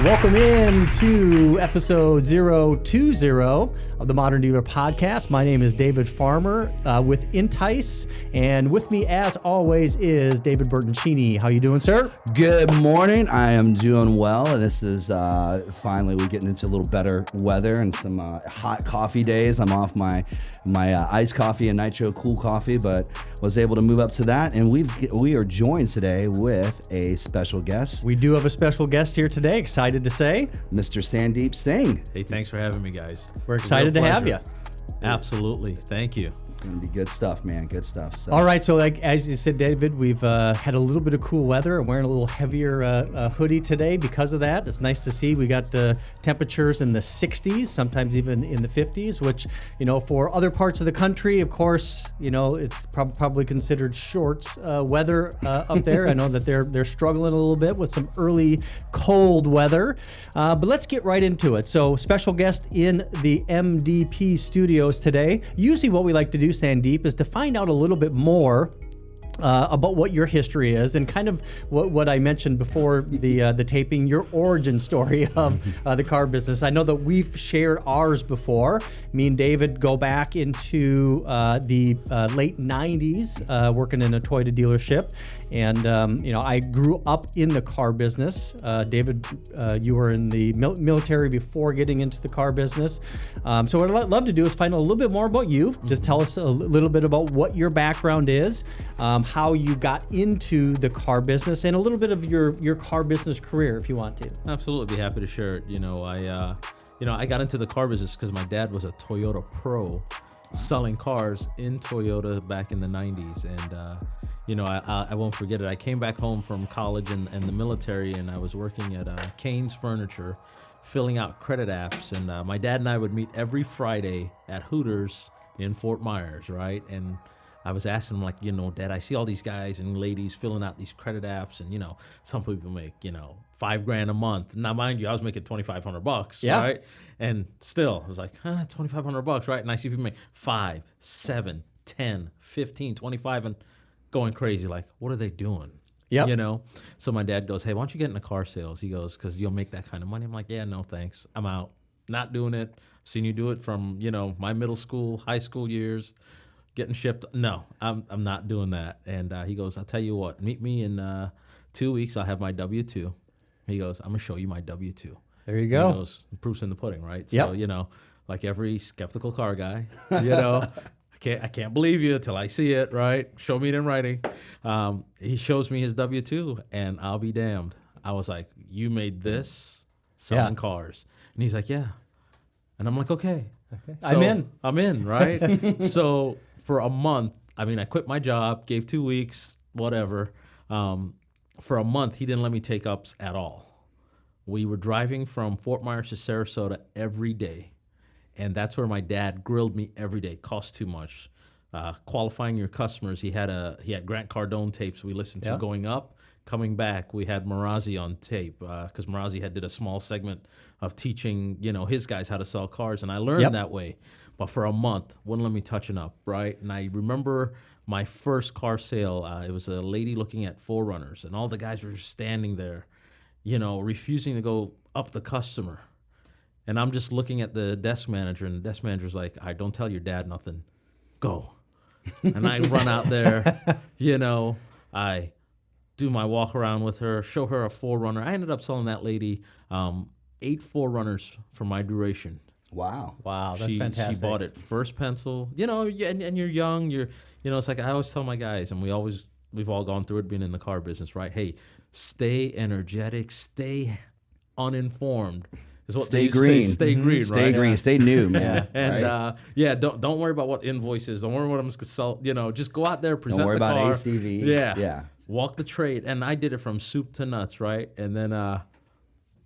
Welcome in to episode 020 of the Modern Dealer Podcast. My name is David Farmer with Entice, and with me, as always, is David Bertoncini. How you doing, sir? Good morning. I am doing well. This is finally we're getting into a little better weather and some hot coffee days. I'm off my iced coffee and nitro cool coffee, but was able to move up to that. And we are joined today with a special guest. We do have a special guest here today. Excited to say, Mr. Sandeep Singh. Hey, thanks for having me, guys. We're excited to have you. Absolutely. Thank you. Gonna be good stuff, man. Good stuff. So. All right, so like as you said, David, we've had a little bit of cool weather. I'm wearing a little heavier hoodie today because of that. It's nice to see. We got temperatures in the 60s, sometimes even in the 50s, which, you know, for other parts of the country, of course, you know, it's probably considered shorts weather up there. I know that they're struggling a little bit with some early cold weather, but let's get right into it. So, special guest in the MDP studios today. Usually what we like to do, Sandeep, is to find out a little bit more about what your history is and kind of what I mentioned before the taping, your origin story of the car business. I know that we've shared ours before. Me and David go back into the late 90s working in a Toyota dealership. And, you know, I grew up in the car business. David, you were in the military before getting into the car business. So what I'd love to do is find out a little bit more about you. Just tell us a little bit about what your background is, how you got into the car business, and a little bit of your car business career, if you want to. Absolutely, be happy to share it. I got into the car business because my dad was a Toyota pro, selling cars in Toyota back in the 90s, and I won't forget it. I came back home from college and the military, and I was working at Kane's Furniture, filling out credit apps, and my dad and I would meet every Friday at Hooters in Fort Myers, right? And I was asking him, like, you know, Dad, I see all these guys and ladies filling out these credit apps, and, you know, some people make, you know, $5,000 a month. Now, mind you, I was making $2,500, yeah. Right? And still, I was like, $2,500, right? And I see people make 5, 7, 10, 15, 25, and going crazy. Like, what are they doing? Yeah. You know? So my dad goes, hey, why don't you get into car sales? He goes, because you'll make that kind of money. I'm like, yeah, no, thanks. I'm out. Not doing it. Seen you do it from, you know, my middle school, high school years. Getting shipped. No, I'm not doing that. And he goes, I'll tell you what, meet me in 2 weeks. I'll have my W-2. He goes, I'm going to show you my W-2. There you go. He goes, proof's in the pudding, right? Yep. So, you know, like every skeptical car guy, you know, I can't believe you until I see it, right? Show me it in writing. He shows me his W-2, and I'll be damned. I was like, you made this selling cars. And he's like, yeah. And I'm like, okay. So, I'm in, right? So for a month, I mean, I quit my job, gave 2 weeks, whatever. For a month, he didn't let me take ups at all. We were driving from Fort Myers to Sarasota every day. And that's where my dad grilled me every day. Cost too much. Qualifying your customers. He had Grant Cardone tapes we listened to going up. Coming back, we had Marazzi on tape because Marazzi did a small segment of teaching, you know, his guys how to sell cars, and I learned that way. But for a month, wouldn't let me touch an up, right? And I remember my first car sale. It was a lady looking at 4Runners, and all the guys were standing there, you know, refusing to go up the customer. And I'm just looking at the desk manager, and the desk manager's like, "I don't tell your dad nothing. Go." And I run out there, you know, I do my walk around with her, show her a 4Runner. I ended up selling that lady 8 4Runners for my duration. Wow, that's fantastic. She bought it first pencil, you know, and you're young, you know, it's like I always tell my guys, and we've all gone through it being in the car business, right? Hey, stay energetic, stay uninformed. Is what stay green. Stay green, right? Stay green, stay new, man. And right? Don't worry about what invoices, don't worry what I'm going to sell, you know, just go out there, present the car. Don't worry about ACV. Yeah. Walk the trade. And I did it from soup to nuts, right? And then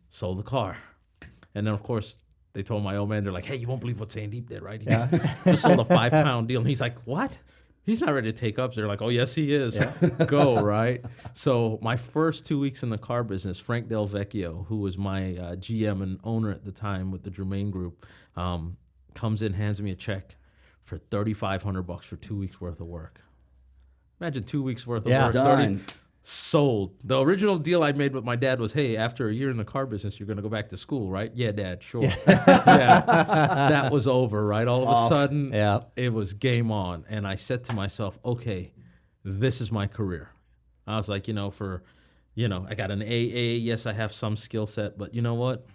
sold the car. And then, of course, they told my old man, they're like, hey, you won't believe what Sandeep did, right? He just sold a 5-pound deal. And he's like, what? He's not ready to take ups. They're like, oh, yes, he is. Yeah. Go, right? So my first 2 weeks in the car business, Frank Del Vecchio, who was my GM and owner at the time with the Germain Group, comes in, hands me a check for $3,500 for 2 weeks worth of work. Imagine 2 weeks worth of work. Done. Sold. The original deal I made with my dad was, hey, after a year in the car business, you're going to go back to school, right? Yeah, Dad, sure. Yeah. That was over, right? All of a sudden, it was game on. And I said to myself, okay, this is my career. I was like, I got an AA. Yes, I have some skill set, but you know what?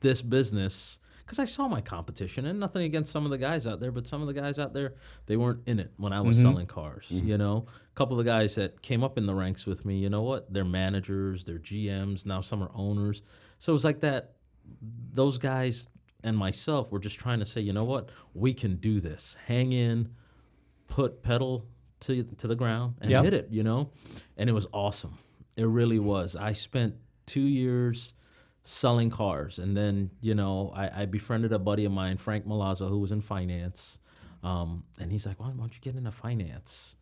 This business, because I saw my competition, and nothing against some of the guys out there, but some of the guys out there, they weren't in it when I was selling cars. A couple of the guys that came up in the ranks with me, you know what? They're managers, they're GMs, now some are owners. So it was like that. Those guys and myself were just trying to say, you know what? We can do this. Hang in, put pedal to the ground and hit it, And it was awesome. It really was. I spent 2 years selling cars. And then, I befriended a buddy of mine, Frank Malazzo, who was in finance. And he's like, why don't you get into finance?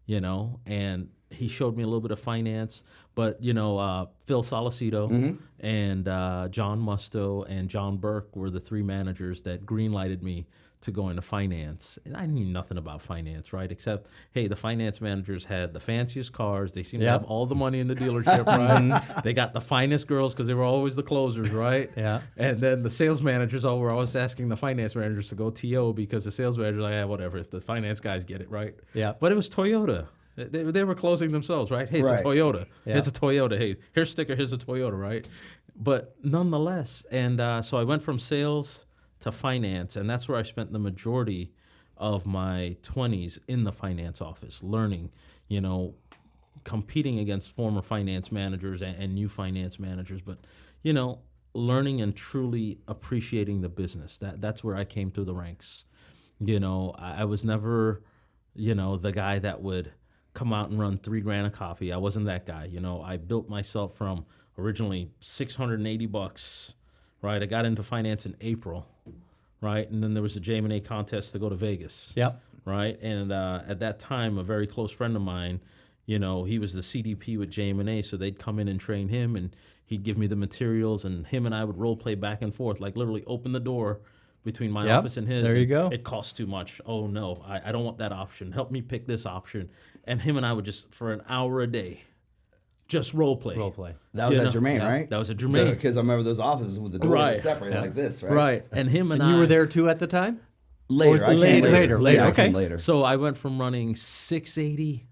And he showed me a little bit of finance. But, Phil Solicito and John Musto and John Burke were the three managers that greenlighted me to go into finance. And I knew nothing about finance, right? Except, hey, the finance managers had the fanciest cars. They seemed to have all the money in the dealership, right? They got the finest girls because they were always the closers, right? Yeah. And then the sales managers were always asking the finance managers to go TO because the sales managers were like, whatever, if the finance guys get it, right? Yeah. But it was Toyota. They were closing themselves, right? Hey, it's a Toyota. Yeah. It's a Toyota. Hey, here's a sticker. Here's a Toyota, right? But nonetheless, and so I went from sales to finance, and that's where I spent the majority of my 20s in the finance office, learning, competing against former finance managers and new finance managers, but, learning and truly appreciating the business. That's where I came through the ranks. I was never, the guy that would come out and run $3,000 a copy. I wasn't that guy. I built myself from originally $680, right? I got into finance in April, right? And then there was a J&A contest to go to Vegas. Yep. Right? And at that time, a very close friend of mine, he was the CDP with J&A, so they'd come in and train him, and he'd give me the materials, and him and I would role play back and forth, like literally open the door between my office and his. There you go. It costs too much. Oh, no, I don't want that option. Help me pick this option. And him and I would just, for an hour a day, just role play. That was at Germain, right? That was at Germain. Because I remember those offices with the door separated like this, right? Right. And him and you were there too at the time? Later. Later. Okay. Later. So I went from running 680,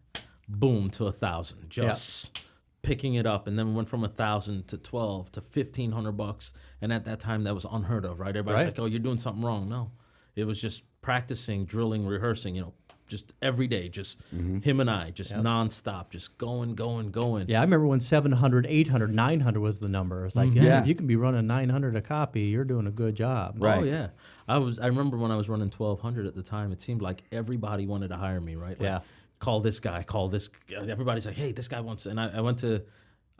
boom, to 1,000, just picking it up, and then went from 1,000 to 12 to $1,500. And at that time, that was unheard of, right? Everybody's like, "Oh, you're doing something wrong." No, it was just practicing, drilling, rehearsing. Just every day, just him and I, just nonstop, just going. Yeah, I remember when 700, 800, 900 was the number. It's like, if you can be running 900 a copy, you're doing a good job. Right. Oh yeah, I remember when I was running 1,200 at the time. It seemed like everybody wanted to hire me, right? Like, call this guy, call this. Everybody's like, hey, this guy wants. And I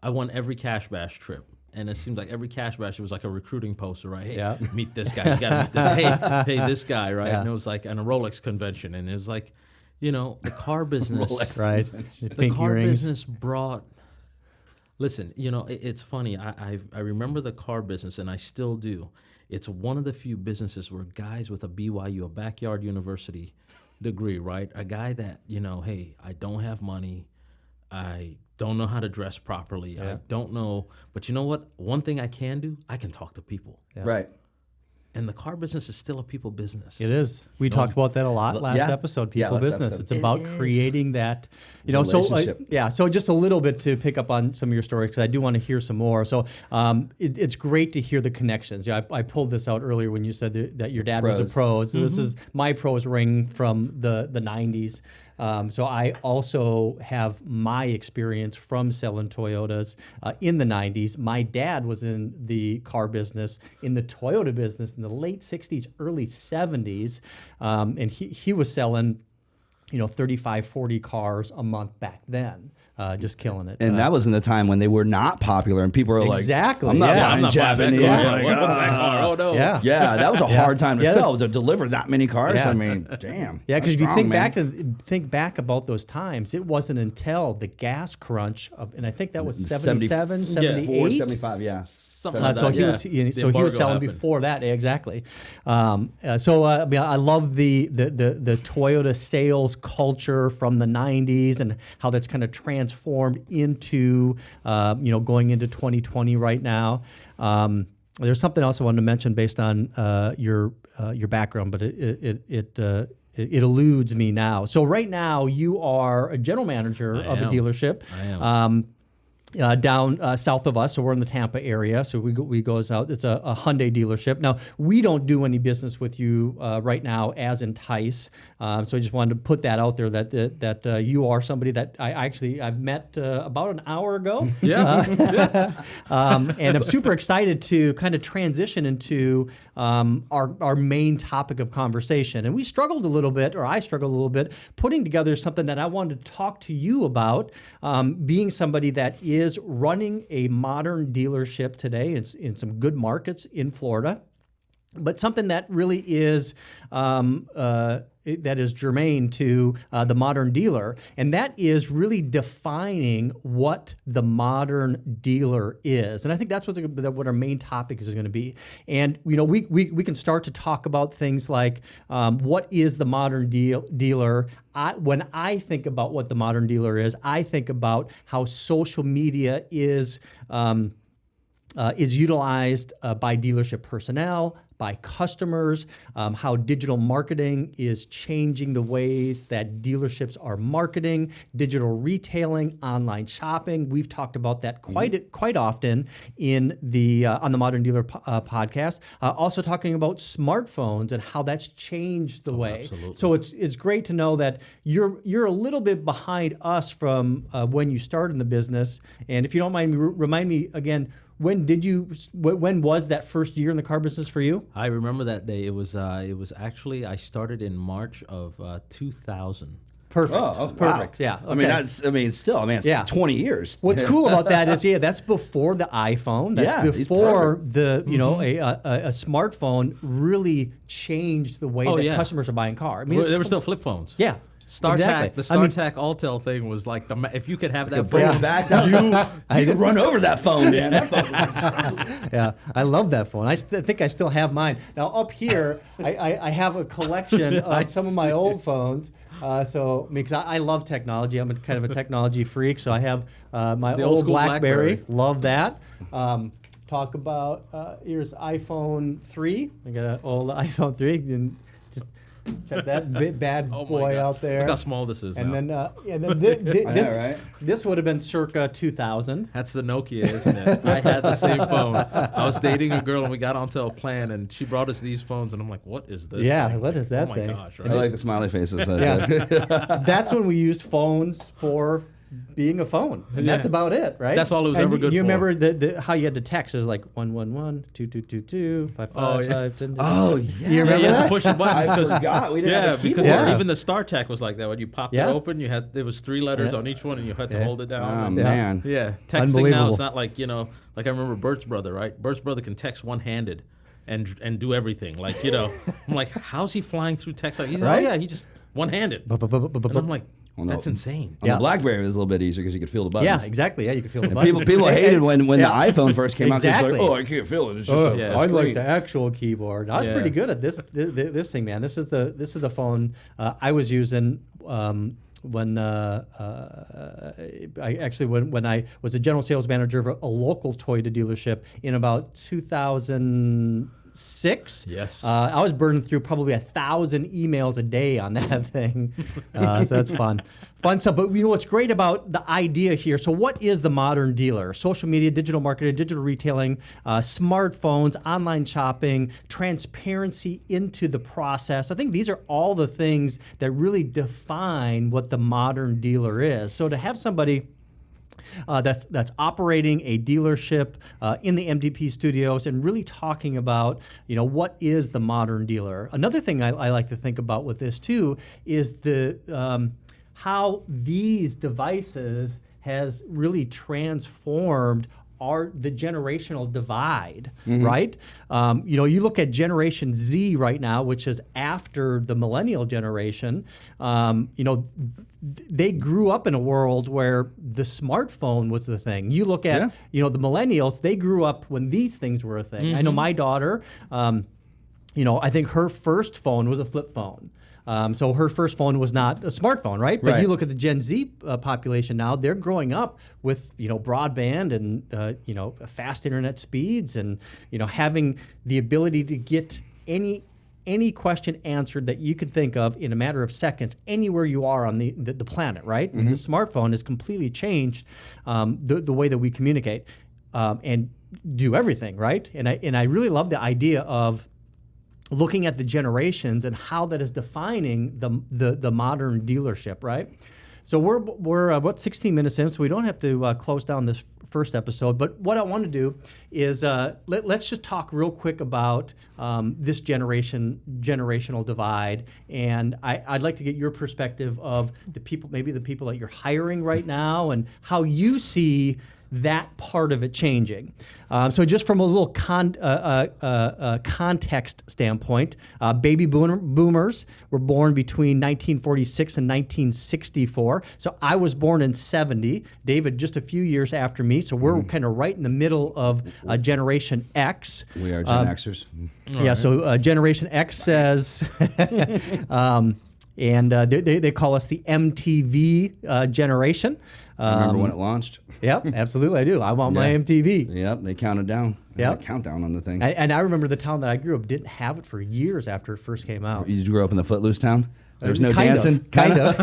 won every Cash Bash trip. And it seems like every Cash Bash, it was like a recruiting poster, right? Hey, meet this guy. You gotta meet this. Hey, this guy, right? And it was like on a Rolex convention. And it was like, the car business. Rolex, right. The car business brought, listen, it's funny. I remember the car business, and I still do. It's one of the few businesses where guys with a BYU, a backyard university degree, right? A guy that, hey, I don't have money. I don't know how to dress properly. I don't know. But you know what? One thing I can do, I can talk to people. Yeah. Right. And the car business is still a people business. It is. We talked about that a lot last episode, people business. Episode. It's about creating that, so just a little bit to pick up on some of your stories, because I do want to hear some more. So it's great to hear the connections. I pulled this out earlier when you said that your dad was a pro. So this is my pros ring from the 90s. So I also have my experience from selling Toyotas in the 90s. My dad was in the car business, in the Toyota business in the late 60s, early 70s, and he was selling 35, 40 cars a month back then. Just killing it. And that was in the time when they were not popular, and people were exactly. like, I'm not buying Japanese. What's that car? Oh, no. Yeah, that was a hard time to sell, to deliver that many cars. I mean, damn. Yeah, because if you think back about those times, it wasn't until the gas crunch and I think that was 77, 78. 75, yeah. So he was selling before that, exactly. I love the Toyota sales culture from the 90s and how that's kind of transitioned transformed into, going into 2020 right now. There's something else I wanted to mention based on your background, but it eludes me now. So right now you are a general manager of a dealership. I am. Down south of us, so we're in the Tampa area. So we goes out. It's a Hyundai dealership. Now we don't do any business with you right now as Entice. So I just wanted to put that out there that you are somebody that I've met about an hour ago. Yeah. And I'm super excited to kind of transition into our main topic of conversation. And we struggled a little bit, or I struggled a little bit, putting together something that I wanted to talk to you about, being somebody that is running a modern dealership today in some good markets in Florida, but something that really is that is germane to the modern dealer, and that is really defining what the modern dealer is. And I think that's what our main topic is going to be. And we can start to talk about things like what is the modern dealer. When I think about what the modern dealer is, I think about how social media is utilized by dealership personnel, by customers, how digital marketing is changing the ways that dealerships are marketing, digital retailing, online shopping. We've talked about that quite often in the on the Modern Dealer podcast. Also talking about smartphones and how that's changed the way. Absolutely. So it's great to know that you're a little bit behind us from when you started in the business. And if you don't mind, remind me again. When was that first year in the car business for you? I remember that day. It was actually, I started in March of 2000. Perfect. Oh, perfect. Wow. Yeah. Okay. It's 20 years. What's cool about that is, that's before the iPhone. That's before the, a smartphone really changed the way that customers are buying cars. I mean, There were still flip phones. Yeah. StarTAC, the StarTAC Alltel thing was like if you could have that phone back you could run over that phone, man. That phone was yeah, I love that phone. I think I still have mine. Now up here, I have a collection of some of my old phones. Because I love technology, I'm kind of a technology freak. So I have my old BlackBerry. Love that. Talk about here's iPhone 3. I got an old iPhone 3. And check that bad boy out there. Look how small this is. And now. then this would have been circa 2000. That's the Nokia, isn't it? I had the same phone. I was dating a girl and we got onto a plan and she brought us these phones and I'm like, what is this? Yeah, thing? what is that thing? Oh my gosh! Right? I like the smiley faces. That's when we used phones for being a phone, and that's about it, right? That's all it was ever good for. You remember how you had to text? It was like 111-2222 5555. Oh yeah. You remember you had that? to push the buttons. I forgot. We didn't have a keyboard. Even the StarTAC was like that. When you popped it open, there was 3 letters on each one, and you had to hold it down. Oh man. Yeah, texting now is not like like I remember Bert's brother, right? Bert's brother can text one-handed and do everything. Like I'm like, how's he flying through text? He's like, he just one-handed. And I'm like, that's insane. On the BlackBerry, it was a little bit easier because you could feel the buttons. Yeah, exactly. Yeah, you could feel the buttons. People hated when the iPhone first came out. Exactly. They're like, I can't feel it. It's just I like the actual keyboard. I was pretty good at this thing, man. This is the phone I was using when I was a general sales manager of a local Toyota dealership in about 2006. Yes. I was burning through probably 1,000 emails a day on that thing. So that's fun. Fun stuff. But what's great about the idea here, so what is the modern dealer? Social media, digital marketing, digital retailing, smartphones, online shopping, transparency into the process. I think these are all the things that really define what the modern dealer is. So to have somebody that's operating a dealership in the MDP studios and really talking about, what is the modern dealer. Another thing I like to think about with this too is how these devices has really transformed the generational divide, right? You look at Generation Z right now, which is after the millennial generation. They grew up in a world where the smartphone was the thing. You look at, the millennials, they grew up when these things were a thing. I know my daughter, I think her first phone was a flip phone. So her first phone was not a smartphone, right? But Right. you look at the Gen Z population now; they're growing up with broadband and fast internet speeds, and having the ability to get any question answered that you could think of in a matter of seconds anywhere you are on the planet, right? And the smartphone has completely changed the way that we communicate and do everything, right? And I really love the idea of looking at the generations and how that is defining the modern dealership, right? So we're about 16 minutes in, so we don't have to close down this first episode. But what I want to do is let's just talk real quick about this generational divide, and I'd like to get your perspective of the people that you're hiring right now, and how you see that part of it changing. So just from a little context standpoint, baby boomers were born between 1946 and 1964. So I was born in 70. David just a few years after me. So we're kind of right in the middle of Generation X. We are Gen Xers. Yeah, so Generation X says, and they call us the MTV generation. Remember when it launched? Yep, absolutely, I do. I want my MTV. Yep, they counted down. Yep. Countdown on the thing. And I remember the town that I grew up didn't have it for years after it first came out. You grew up in the Footloose town? There was no Kind dancing? Kind of.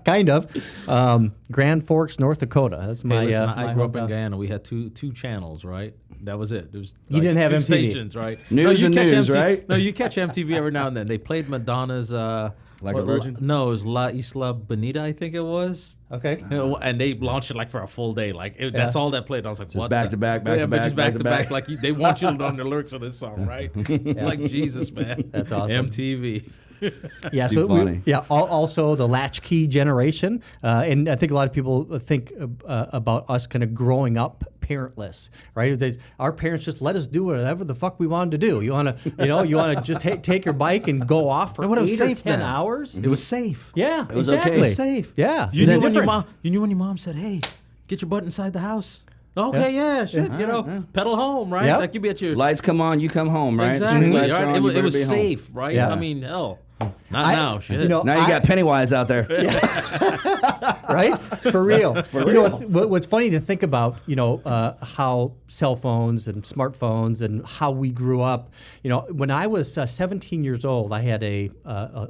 Kind of. Grand Forks, North Dakota. That's my. Hey, listen, my I grew up in hometown. Guyana. We had two channels, right? That was it. It was You didn't have two MTV. stations, right? News you and catch news, MTV right? No, you catch MTV every now and then. They played Madonna's. Like a Virgin? No, it was La Isla Bonita, I think it was. Okay. And they launched it like for a full day. Like that's all that played. And I was like, what? back to back, back yeah, to but back, just back to back. Like they want you to know the lyrics of this song, right? It's like Jesus, man. That's awesome. MTV. Yeah, Too funny. Also the latchkey generation, and I think a lot of people think about us kind of growing up parentless, right? Our parents just let us do whatever the fuck we wanted to do. You want to just take your bike and go off for But it was 8 or safe 10 then. hours. It was safe. Yeah, It was exactly. okay. It was safe. Yeah, You it's knew when your different. mom said, "Hey, get your butt inside the house." Okay, yeah, shit. Pedal home, right? Yep. Like you be at your Lights come on, you come home, right? exactly. Lights Right? are on, It you was better be home. safe, right? Yeah. I mean, hell, not now. Shit. Now you got Pennywise out there. Right? For real. What's funny to think about, how cell phones and smartphones and how we grew up. When I was 17 years old, I had a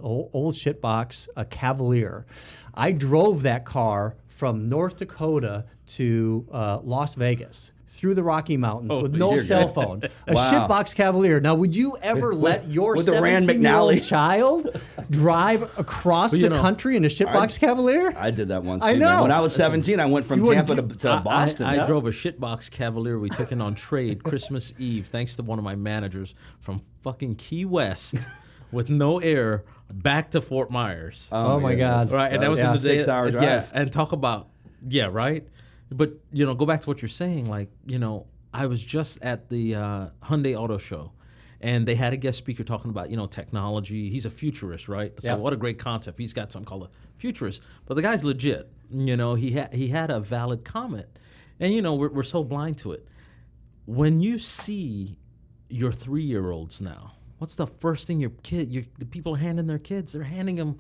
old shitbox, a Cavalier. I drove that car from North Dakota to Las Vegas through the Rocky Mountains with no dear cell God. phone. A Wow. shitbox Cavalier. Now, would you ever let your with the Rand 17-year-old McNally? child drive across the country in a shitbox Cavalier? I did that once. I too, man. know. When I was 17, I went from You wouldn't Tampa to Boston. I drove a shitbox Cavalier we took in on trade Christmas Eve, thanks to one of my managers from fucking Key West, with no air, back to Fort Myers. Oh my God. Right, and that was a in the day. 6-hour drive. Yeah, and talk about right. But go back to what you're saying. Like I was just at the Hyundai Auto Show, and they had a guest speaker talking about technology. He's a futurist, right? Yeah. So what a great concept. He's got something called a futurist, but the guy's legit. He had a valid comment, and we're so blind to it. When you see your 3-year-olds now, what's the first thing the people are handing their kids? They're handing them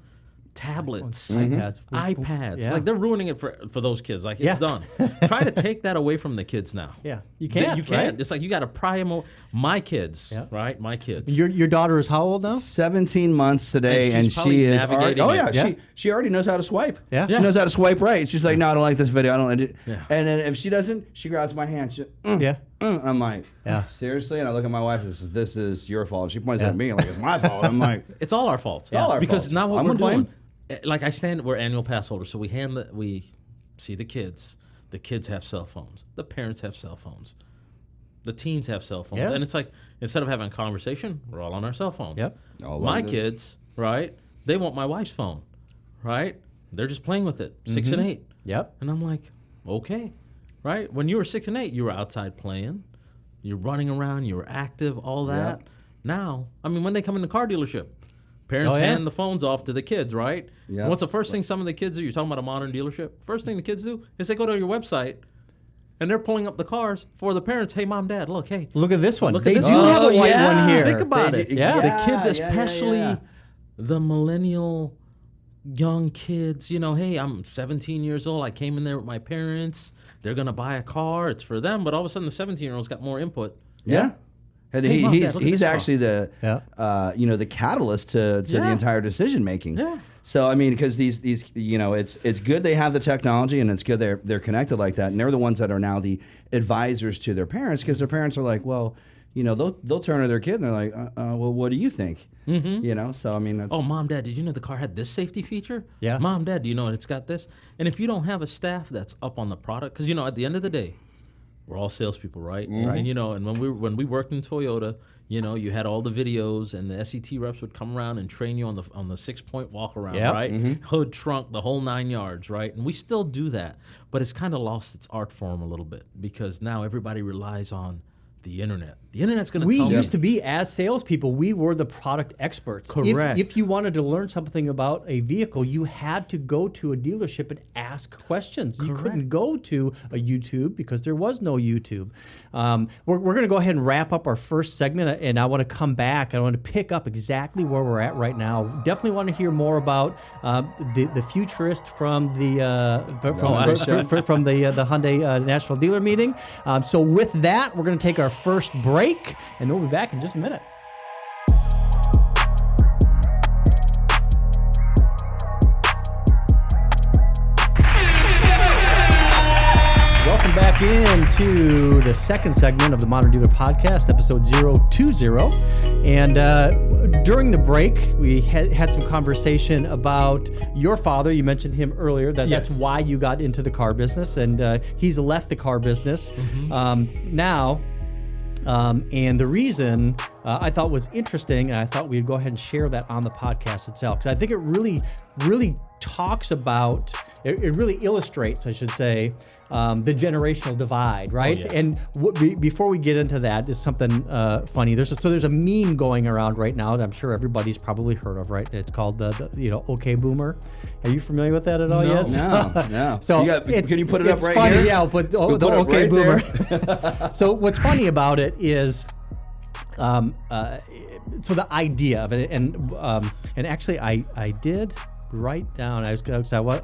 tablets, iPads. Yeah. Like they're ruining it for those kids. Like Yeah. it's done. Try to take that away from the kids now. Yeah, you can't. You can't. Right? It's like you got to pry them. My kids, Yeah. right? My kids. Your daughter is how old now? 17 months today, And and she's she is probably already, navigating it. she already knows how to swipe. Yeah. She Yeah. knows how to swipe right. She's like, no, I don't like this video. I don't like it. Yeah. And then if she doesn't, she grabs my hand. She, Yeah. I'm like, Yeah. seriously? And I look at my wife. This is your fault. She points at me like it's my fault. I'm like, It's all our fault. It's all our because fault. now what I'm we're to blame. doing, like we're annual pass holders, so we see the kids. The kids have cell phones. The parents have cell phones. The teens have cell phones. Yeah. And it's like, instead of having a conversation, we're all on our cell phones. Yep. All of My this. kids, right, they want my wife's phone, right? They're just playing with it, 6 and 8. Yep. And I'm like, okay, right? When you were 6 and 8, you were outside playing. You're running around. You were active, all that. Yep. Now, when they come in the car dealership, parents Oh, yeah. hand the phones off to the kids, right? Yep. And what's the first thing some of the kids do? You're talking about a modern dealership. First thing the kids do is they go to your website, and they're pulling up the cars for the parents. Hey, mom, dad, look, hey. Look at this one. Look at they this do one. have a white yeah. one here. Think about They it. do- Yeah. The kids yeah, especially, yeah. the millennial young kids, hey, I'm 17 years old. I came in there with my parents. They're going to buy a car. It's for them. But all of a sudden, the 17-year-old's got more input. Yeah. And Hey, Mom, Dad, look at he's this actually the the catalyst to the entire decision making. Yeah. So I mean, because these it's good they have the technology, and it's good they're connected like that, and they're the ones that are now the advisors to their parents, because their parents are like, well, they'll turn to their kid and they're like, well, what do you think? Mm-hmm. So I mean, that's, oh, Mom, Dad, did you know the car had this safety feature? Yeah. Mom, Dad, do you know it's got this? And if you don't have a staff that's up on the product, because at the end of the day, we're all salespeople, right? Mm-hmm. And when we worked in Toyota, you had all the videos, and the SET reps would come around and train you on the 6-point walk around, Yep. right? Mm-hmm. Hood, trunk, the whole 9 yards, right? And we still do that, but it's kind of lost its art form a little bit, because now everybody relies on the internet. The internet's going to We tell used me. to be, as salespeople, we were the product experts. Correct. If you wanted to learn something about a vehicle, you had to go to a dealership and ask questions. You couldn't go to a YouTube because there was no YouTube. We're going to go ahead and wrap up our first segment, and I want to come back. I want to pick up exactly where we're at right now. Definitely want to hear more about the futurist from the from the Hyundai National Dealer Meeting. So with that, we're going to take our first break, and we'll be back in just a minute. Welcome back into the second segment of the Modern Dealer Podcast, episode 020. And during the break, we had some conversation about your father. You mentioned him earlier. That's why you got into the car business, and he's left the car business now. And the reason I thought was interesting, and I thought we'd go ahead and share that on the podcast itself, because I think it really, really talks about, it really illustrates, I should say, the generational divide, right? Oh, yeah. And before we get into that, is something funny. There's a meme going around right now that I'm sure everybody's probably heard of, right? It's called the OK Boomer. Are you familiar with that at all yet? No. So can you put it up it's right funny, here? yeah, but the put it OK right Boomer. So what's funny about it is, so the idea of it, and actually I did write down, I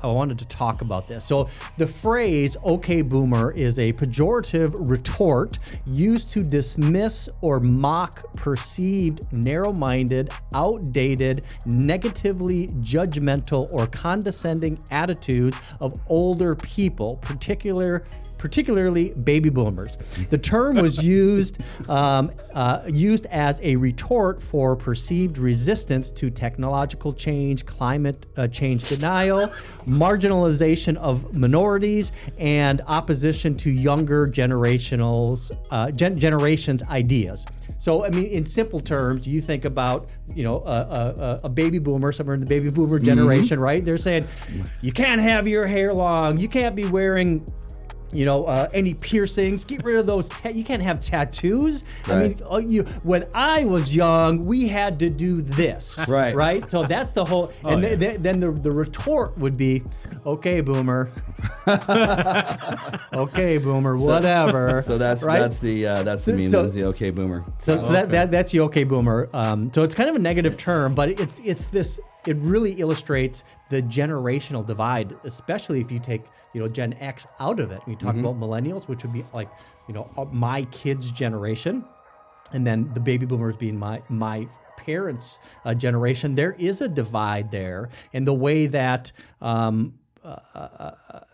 wanted to talk about this. So the phrase "OK Boomer" is a pejorative retort used to dismiss or mock perceived narrow-minded, outdated, negatively judgmental, or condescending attitudes of older people, particularly baby boomers. The term was used as a retort for perceived resistance to technological change, climate change denial, marginalization of minorities, and opposition to younger generations' ideas. So, I mean, in simple terms, you think about, a baby boomer, somewhere in the baby boomer generation, right? They're saying, you can't have your hair long, you can't be wearing any piercings. Get rid of those. You can't have tattoos. Right. I mean, when I was young, we had to do this. Right. Right. So that's the whole. And then the retort would be, "Okay, boomer." Okay, boomer. Whatever. So that's right? that's the meme. That's the OK Boomer. So that's the OK Boomer. So it's kind of a negative term, but it's this. It really illustrates the generational divide, especially if you take Gen X out of it. We talk about millennials, which would be like my kids' generation, and then the baby boomers being my parents' generation. There is a divide there, and the way that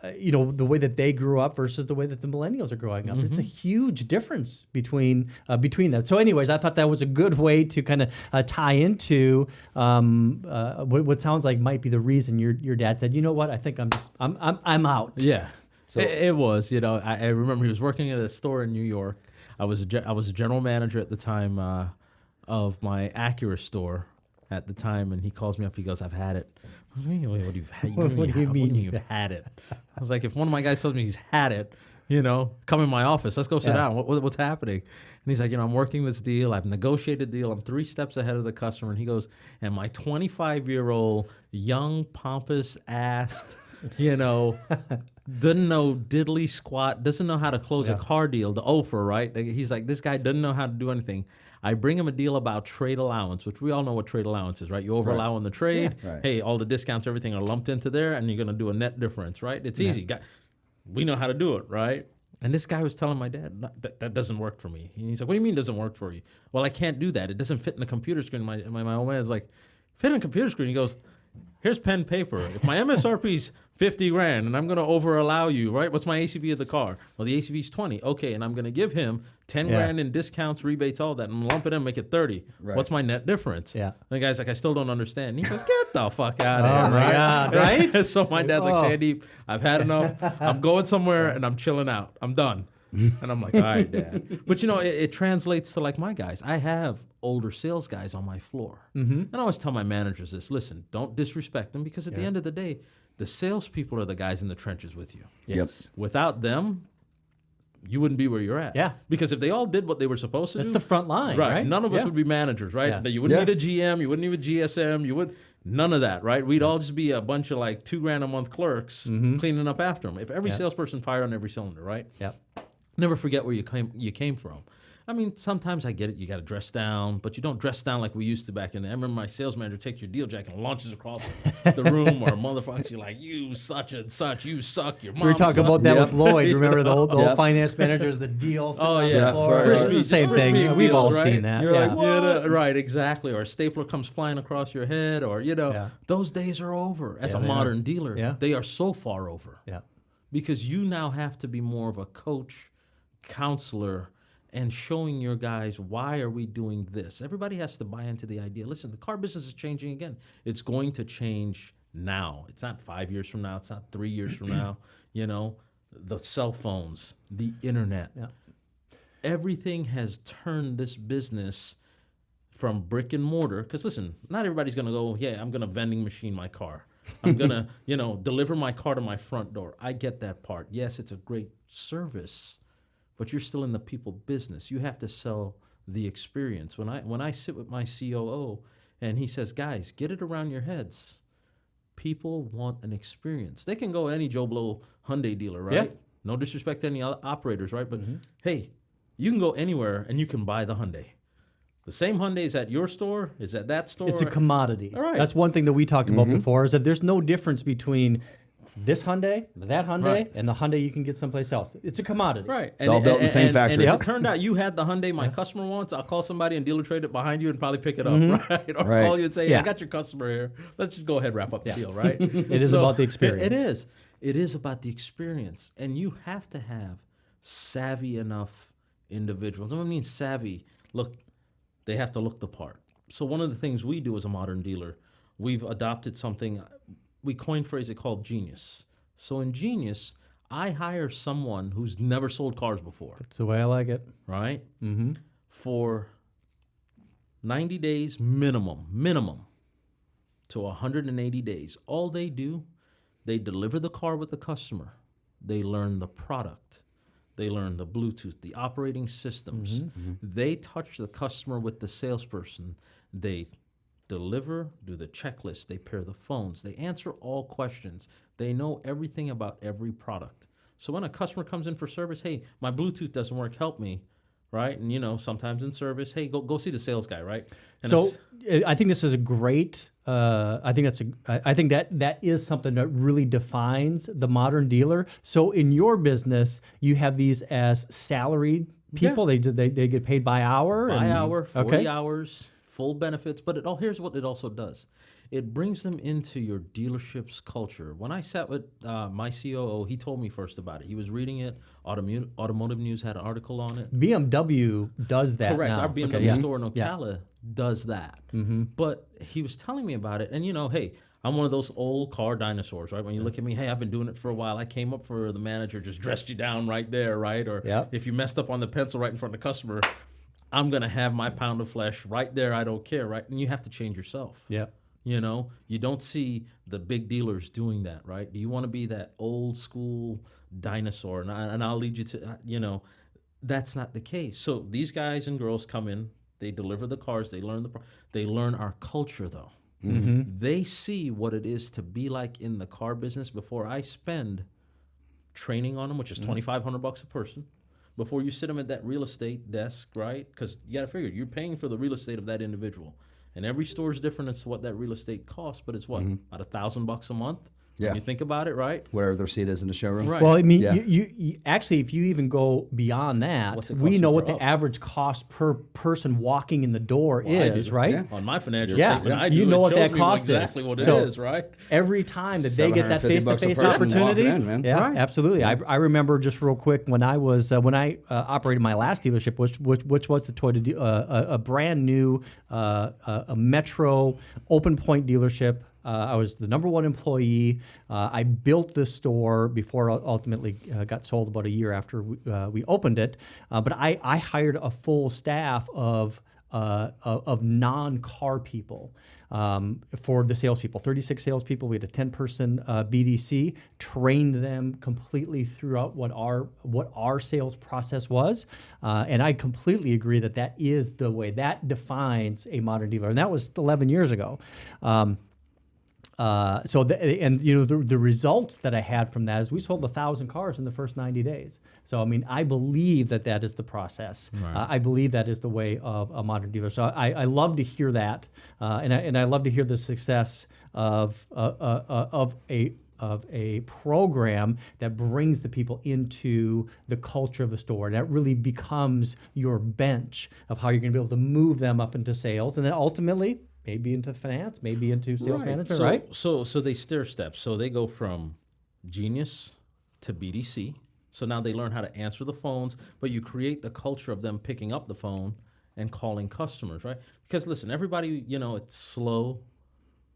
the way that they grew up versus the way that the millennials are growing up. It's a huge difference between them. So anyways, I thought that was a good way to kind of tie into what sounds like might be the reason your dad said, you know what, I think I'm out. Yeah. So it was, I remember he was working at a store in New York. I was a general manager at the time of my Acura store at the time, and he calls me up. He goes, "I've had it." What do you mean you've had it? I was like, if one of my guys tells me he's had it, come in my office. Let's go sit down. What's happening? And he's like, I'm working this deal. I've negotiated a deal. I'm 3 steps ahead of the customer. And he goes, and my 25-year-old young pompous-assed, doesn't know diddly squat, doesn't know how to close a car deal, the offer, right? He's like, this guy doesn't know how to do anything. I bring him a deal about trade allowance, which we all know what trade allowance is, right? You over allow on the trade. Yeah. Right. Hey, all the discounts, everything are lumped into there, and you're going to do a net difference, right? It's easy. We know how to do it, right? And this guy was telling my dad, that doesn't work for me. And he's like, what do you mean it doesn't work for you? Well, I can't do that. It doesn't fit in the computer screen. My old man is like, fit in the computer screen. He goes, here's pen and paper. If my MSRP is 50 grand and I'm going to over allow you, right? What's my ACV of the car? Well, the ACV is 20. Okay, and I'm going to give him 10 grand in discounts, rebates, all that, and lump it in, make it 30. Right. What's my net difference? Yeah. And the guy's like, I still don't understand. And he goes, get the fuck out of Oh here, my right? God, right? So my dad's like, Oh. Sandeep, I've had enough. I'm going somewhere and I'm chilling out. I'm done. And I'm like, all right, Dad. But, you know, it translates to like my guys. I have older sales guys on my floor. And I always tell my managers this, listen, don't disrespect them because at the end of the day, the salespeople are the guys in the trenches with you. Yes. Without them, you wouldn't be where you're at. Yeah. Because if they all did what they were supposed to That's do. the front line, right? None of us Yeah. would be managers, right? Yeah. You wouldn't need a GM, you wouldn't need a GSM, you would none of that, right? We'd all just be a bunch of like $2,000 a month clerks cleaning up after them. If every salesperson fired on every cylinder, right? Yep. Never forget where you came from. I mean, sometimes I get it. You got to dress down, but you don't dress down like we used to back in the day. I remember my sales manager takes your deal jacket and launches across the room, or a motherfucker, you're like, you such and such, you suck, your mom We were talking suck. about that Yep. with Lloyd. Remember the old Yep. finance managers, the deals? Oh, on yeah. the floor? Frisbee- It's the same Frisbee thing. We've all deals, right? seen that. You're yeah. like, right, exactly. Or a stapler comes flying across your head, or, you know, Yeah. those days are over. As Yeah, a they modern are. dealer, Yeah. they are so far over. Yeah. Because you now have to be more of a coach, counselor, and showing your guys, why are we doing this? Everybody has to buy into the idea. Listen, the car business is changing again. It's going to change now. It's not 5 years from now. It's not 3 years from now. You know, the cell phones, the internet. Yeah. Everything has turned this business from brick and mortar. Because listen, not everybody's going to go, yeah, I'm going to vending machine my car. I'm going to, you know, deliver my car to my front door. I get that part. Yes, it's a great service, but you're still in the people business. You have to sell the experience. When I sit with my COO and he says, guys, get it around your heads. People want an experience. They can go to any Joe Blow Hyundai dealer, right? Yeah. No disrespect to any other operators, right? But hey, you can go anywhere and you can buy the Hyundai. The same Hyundai is at your store, is at that store. It's a commodity. All right. That's one thing that we talked about before, is that there's no difference between this Hyundai, that Hyundai, Right. and the Hyundai you can get someplace else. It's a commodity. Right. all built in the same factory. And if it turned out you had the Hyundai my customer wants, I'll call somebody and dealer trade it behind you and probably pick it up, right? Or Right. call you and say, hey, Yeah. I got your customer here. Let's just go ahead and wrap up the deal, right? It is about the experience. It is. It is about the experience. And you have to have savvy enough individuals. I don't mean savvy. Look, they have to look the part. So one of the things we do as a modern dealer, we've adopted something, we coined a phrase called genius. So in Genius, I hire someone who's never sold cars before, That's the way I like it. right? For 90 days minimum to 180 days. All they do, they deliver the car with the customer. They learn the product. They learn the Bluetooth, the operating systems. They touch the customer with the salesperson. They deliver, do the checklist, they pair the phones, they answer all questions. They know everything about every product. So when a customer comes in for service, hey, my Bluetooth doesn't work, help me, right? And you know, sometimes in service, hey, go see the sales guy, right? And So I think this is a great. I think that is something that really defines the modern dealer. So in your business, you have these as salaried people. They get paid by hour. by and- hour, 40 okay. hours, full benefits. But here's what it also does. It brings them into your dealership's culture. When I sat with my COO, he told me first about it. He was reading it. Automotive News had an article on it. BMW does that Correct. now. Our BMW Okay, yeah. store in Ocala does that. But he was telling me about it. And, you know, hey, I'm one of those old car dinosaurs, right? When you look at me, hey, I've been doing it for a while. I came up for the manager, just dressed you down right there, right? Or Yep. if you messed up on the pencil right in front of the customer, I'm going to have my pound of flesh right there. I don't care, right? And you have to change yourself. Yeah. You know, you don't see the big dealers doing that, right? Do you want to be that old school dinosaur? And I'll lead you to, you know, that's not the case. So these guys and girls come in, they deliver the cars, they learn our culture though. They see what it is to be like in the car business before I spend training on them, which is $2,500 a person, before you sit them at that real estate desk, right? Because you got to figure you're paying for the real estate of that individual, and every store is different as to what that real estate costs. But it's what, about $1,000 a month. Yeah. When you think about it, right? Wherever their seat is in the showroom. Right. Well, I mean, Yeah. you actually, if you even go beyond that, What's it we cost know you what per the up? average cost per person walking in the door I is, do. right? Yeah. On my financial Yeah. statement, I do. You know It what shows that me cost is. exactly what So- it is, right? Every time that they get that $750 a face-to-face person opportunity, walking in, man. yeah, Right. absolutely. I remember just real quick when I was when I operated my last dealership, which was the Toyota, a brand new a Metro open point dealership. I was the #1 employee. I built this store before it ultimately got sold about a year after we opened it. But I hired a full staff of non-car people for the salespeople. 36 salespeople. We had a 10-person BDC. Trained them completely throughout what our sales process was, and I completely agree that is the way that defines a modern dealer, and that was 11 years ago. The results that I had from that is we sold 1,000 cars in the first 90 days. So I mean, I believe that is the process. Right. I believe that is the way of a modern dealer. So I love to hear that, and I love to hear the success of a program that brings the people into the culture of the store. And that really becomes your bench of how you're going to be able to move them up into sales, and then ultimately maybe into finance, maybe into sales manager, so, right? So they stair step. So they go from genius to BDC. So now they learn how to answer the phones, but you create the culture of them picking up the phone and calling customers, right? Because listen, everybody, it's slow.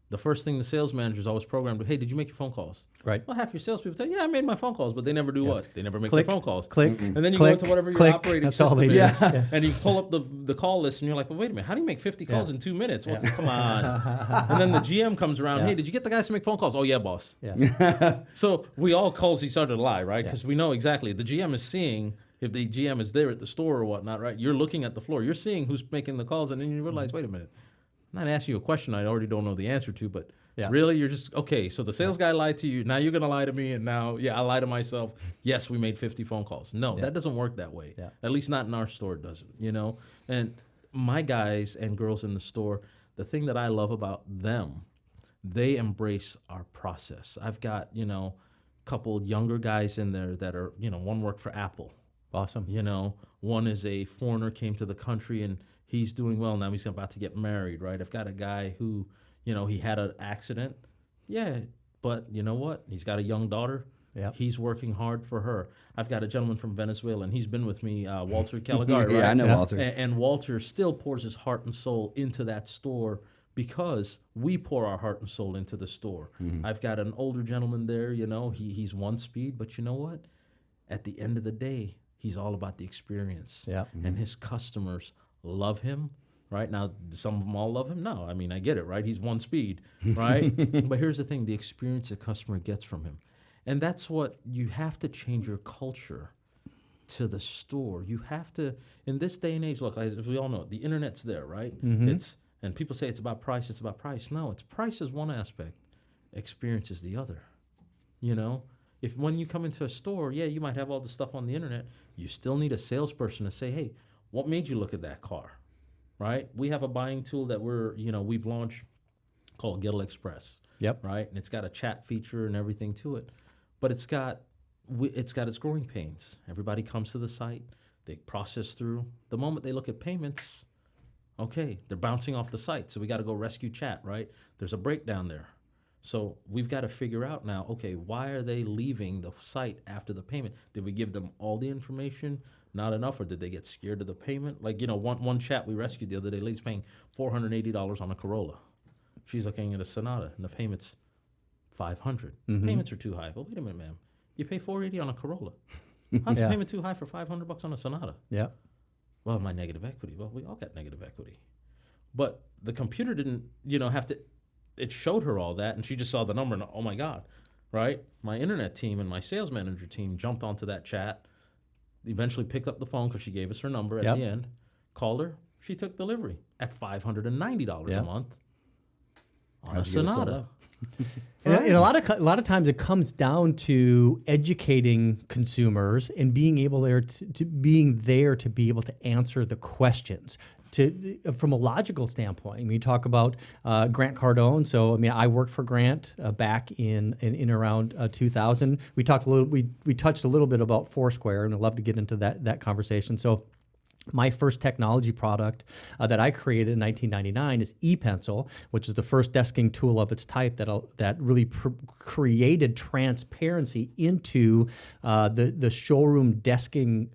The first thing the sales manager is always programmed with, hey, did you make your phone calls? Right. Well, half your salespeople say, yeah, I made my phone calls, but they never do what? They never make Click, their phone calls. click, And then you click, go into whatever your click. operating That's all system they is, do. Yeah. and you pull up the call list, and you're like, well, wait a minute, how do you make 50 calls in 2 minutes? Well, come on. And then the GM comes around, hey, did you get the guys to make phone calls? Oh, yeah, boss. Yeah. So we all calls each other to lie, right? Because we know exactly. The GM is seeing if the GM is there at the store or whatnot, right? You're looking at the floor. You're seeing who's making the calls, and then you realize, wait a minute, I'm not asking you a question I already don't know the answer to, but really, you're just, okay, so the sales guy lied to you. Now you're going to lie to me, and now, I lie to myself. Yes, we made 50 phone calls. No, that doesn't work that way. Yeah. At least not in our store, it doesn't, And my guys and girls in the store, the thing that I love about them, they embrace our process. I've got, a couple younger guys in there that are, one worked for Apple. Awesome. One is a foreigner, came to the country, and he's doing well. Now he's about to get married, right? I've got a guy who, he had an accident. Yeah, but you know what? He's got a young daughter. Yep. He's working hard for her. I've got a gentleman from Venezuela, and he's been with me, Walter Caligari, right? Yeah, I know Walter. And Walter still pours his heart and soul into that store because we pour our heart and soul into the store. I've got an older gentleman there, he's one speed, but you know what? At the end of the day, he's all about the experience. Yeah. And his customers love him. Right now, some of them all love him. No, I mean, I get it, right? He's one speed, right? But here's the thing, the experience the customer gets from him. And that's what you have to change your culture to the store. You have to, in this day and age, look, as we all know, the internet's there, right? And people say it's about price, it's about price. No, price is one aspect, experience is the other. If when you come into a store, you might have all the stuff on the internet, you still need a salesperson to say, hey, what made you look at that car? Right? We have a buying tool that we've launched called Gettle Express. Yep. Right? And it's got a chat feature and everything to it. But it's got its growing pains. Everybody comes to the site, they process through. The moment they look at payments, okay, they're bouncing off the site. So we got to go rescue chat, right? There's a breakdown there. So we've got to figure out now, okay, why are they leaving the site after the payment? Did we give them all the information? Not enough, or did they get scared of the payment? Like, one chat we rescued the other day, lady's paying $480 on a Corolla. She's looking at a Sonata, and the payment's $500. Payments are too high. Well, wait a minute, ma'am. You pay $480 on a Corolla. How's the payment too high for $500 on a Sonata? Yeah. Well, my negative equity. Well, we all got negative equity. But the computer didn't, have to, it showed her all that, and she just saw the number, and oh my God, right? My internet team and my sales manager team jumped onto that chat, eventually picked up the phone because she gave us her number at the end, called her, she took delivery at $590 a month. on a Sonata. And a lot of times it comes down to educating consumers and being able to be able to answer the questions. From a logical standpoint, I mean, you talk about Grant Cardone. So, I mean, I worked for Grant back in around 2000. We touched a little bit about Foursquare, and I'd love to get into that conversation. So, my first technology product that I created in 1999 is ePencil, which is the first desking tool of its type that really created transparency into the showroom desking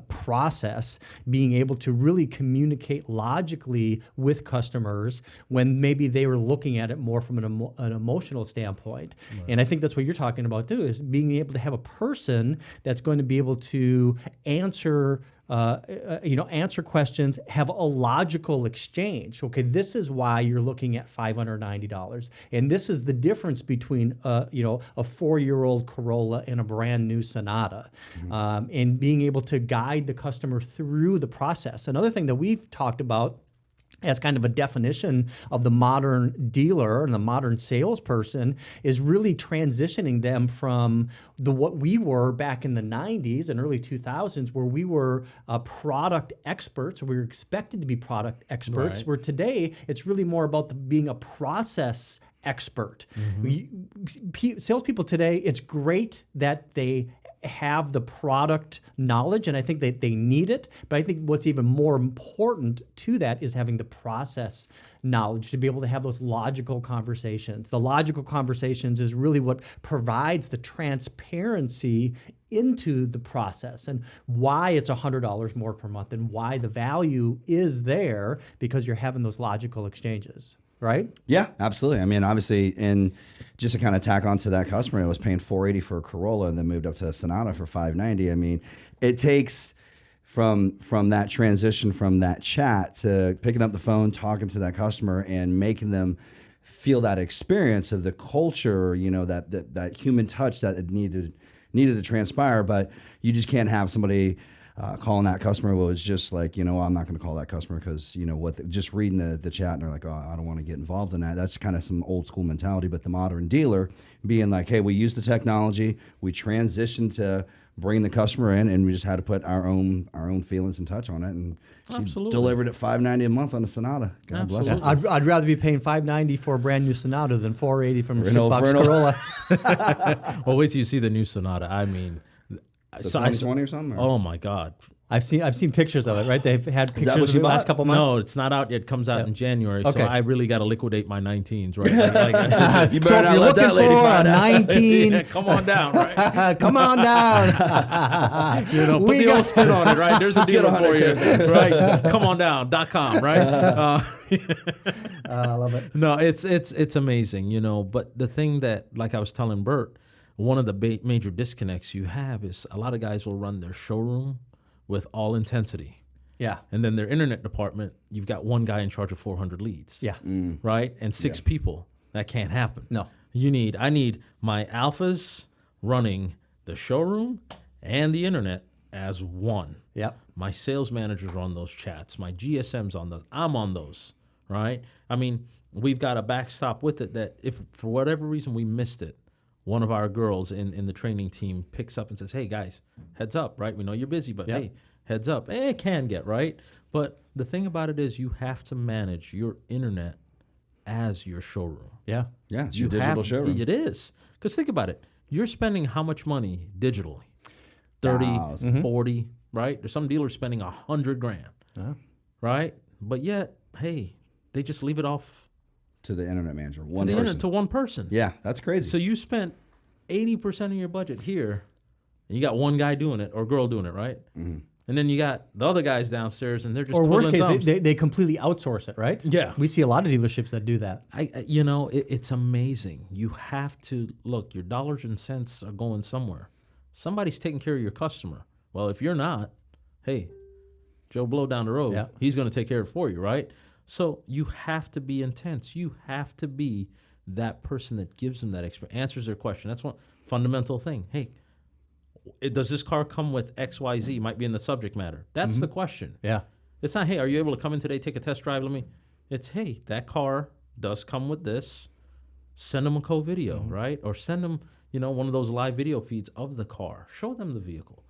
process, being able to really communicate logically with customers when maybe they were looking at it more from an emotional standpoint. Right. And I think that's what you're talking about too, is being able to have a person that's going to be able to answer questions, have a logical exchange. Okay, this is why you're looking at $590, and this is the difference between a 4-year-old Corolla and a brand new Sonata, and being able to guide the customer through the process. Another thing that we've talked about as kind of a definition of the modern dealer and the modern salesperson is really transitioning them from what we were back in the 90s and early 2000s, where we were product experts, or we were expected to be product experts, Right. where today it's really more about being a process expert. Salespeople today, it's great that they have the product knowledge, and I think that they need it, but I think what's even more important to that is having the process knowledge to be able to have those logical conversations. The logical conversations is really what provides the transparency into the process and why it's $100 more per month and why the value is there, because you're having those logical exchanges. Right? Yeah, absolutely. I mean, obviously, and just to kind of tack onto that customer, I was paying $480 for a Corolla and then moved up to a Sonata for $590. I mean, it takes from that transition from that chat to picking up the phone, talking to that customer, and making them feel that experience of the culture, that human touch that it needed to transpire. But you just can't have somebody calling that customer was just like, I'm not going to call that customer because, just reading the chat and they're like, oh, I don't want to get involved in that. That's kind of some old school mentality. But the modern dealer being like, hey, we use the technology, we transitioned to bring the customer in, and we just had to put our own feelings and touch on it. And she delivered at $590 a month on a Sonata. God bless her. I'd rather be paying $590 for a brand new Sonata than $480 from a shitbox Corolla. Well, wait till you see the new Sonata. I mean, so 2020 or something? Or? Oh my God! I've seen pictures of it. Right? They've had pictures of you it the last couple months. No, it's not out yet. It comes out in January. Okay. So I really got to liquidate my 19s, right? You So better if not you're let that looking lady for a find out. 19, Yeah, come on down, right? come on down. Put the old spin on it, right? There's a dealer for you, right? Come on down.com, right? I love it. No, it's amazing, But the thing that, like I was telling Bert, one of the major disconnects you have is a lot of guys will run their showroom with all intensity. Yeah. And then their internet department, you've got one guy in charge of 400 leads. Yeah. Right? And 6 people. That can't happen. No. I need my alphas running the showroom and the internet as one. Yep. My sales managers are on those chats. My GSM's on those. I'm on those, right? I mean, we've got a backstop with it that if for whatever reason we missed it, one of our girls in the training team picks up and says, hey, guys, heads up, right? We know you're busy, but hey, heads up. It can get, right? But the thing about it is you have to manage your internet as your showroom. Yeah. Yeah, it's your digital showroom. It is. Because think about it. You're spending how much money digitally? 30, 40, right? There's some dealers spending $100,000, right? But yet, hey, they just leave it off to the internet manager, to one person. Yeah, that's crazy. So you spent 80% of your budget here, and you got one guy doing it or girl doing it, right? Mm-hmm. And then you got the other guys downstairs, and they're just twiddling thumbs. They completely outsource it, right? Yeah. We see a lot of dealerships that do that. It's amazing. You have to look. Your dollars and cents are going somewhere. Somebody's taking care of your customer. Well, if you're not, hey, Joe Blow down the road, he's going to take care of it for you, right? So you have to be intense. You have to be that person that gives them that experience, answers their question. That's one fundamental thing. Hey, does this car come with XYZ? Might be in the subject matter. That's the question. Yeah. It's not, hey, are you able to come in today, take a test drive? It's, hey, that car does come with this. Send them a co-video, right? Or send them, one of those live video feeds of the car. Show them the vehicle.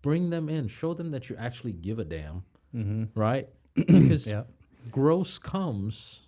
Bring them in. Show them that you actually give a damn, right? Because gross comes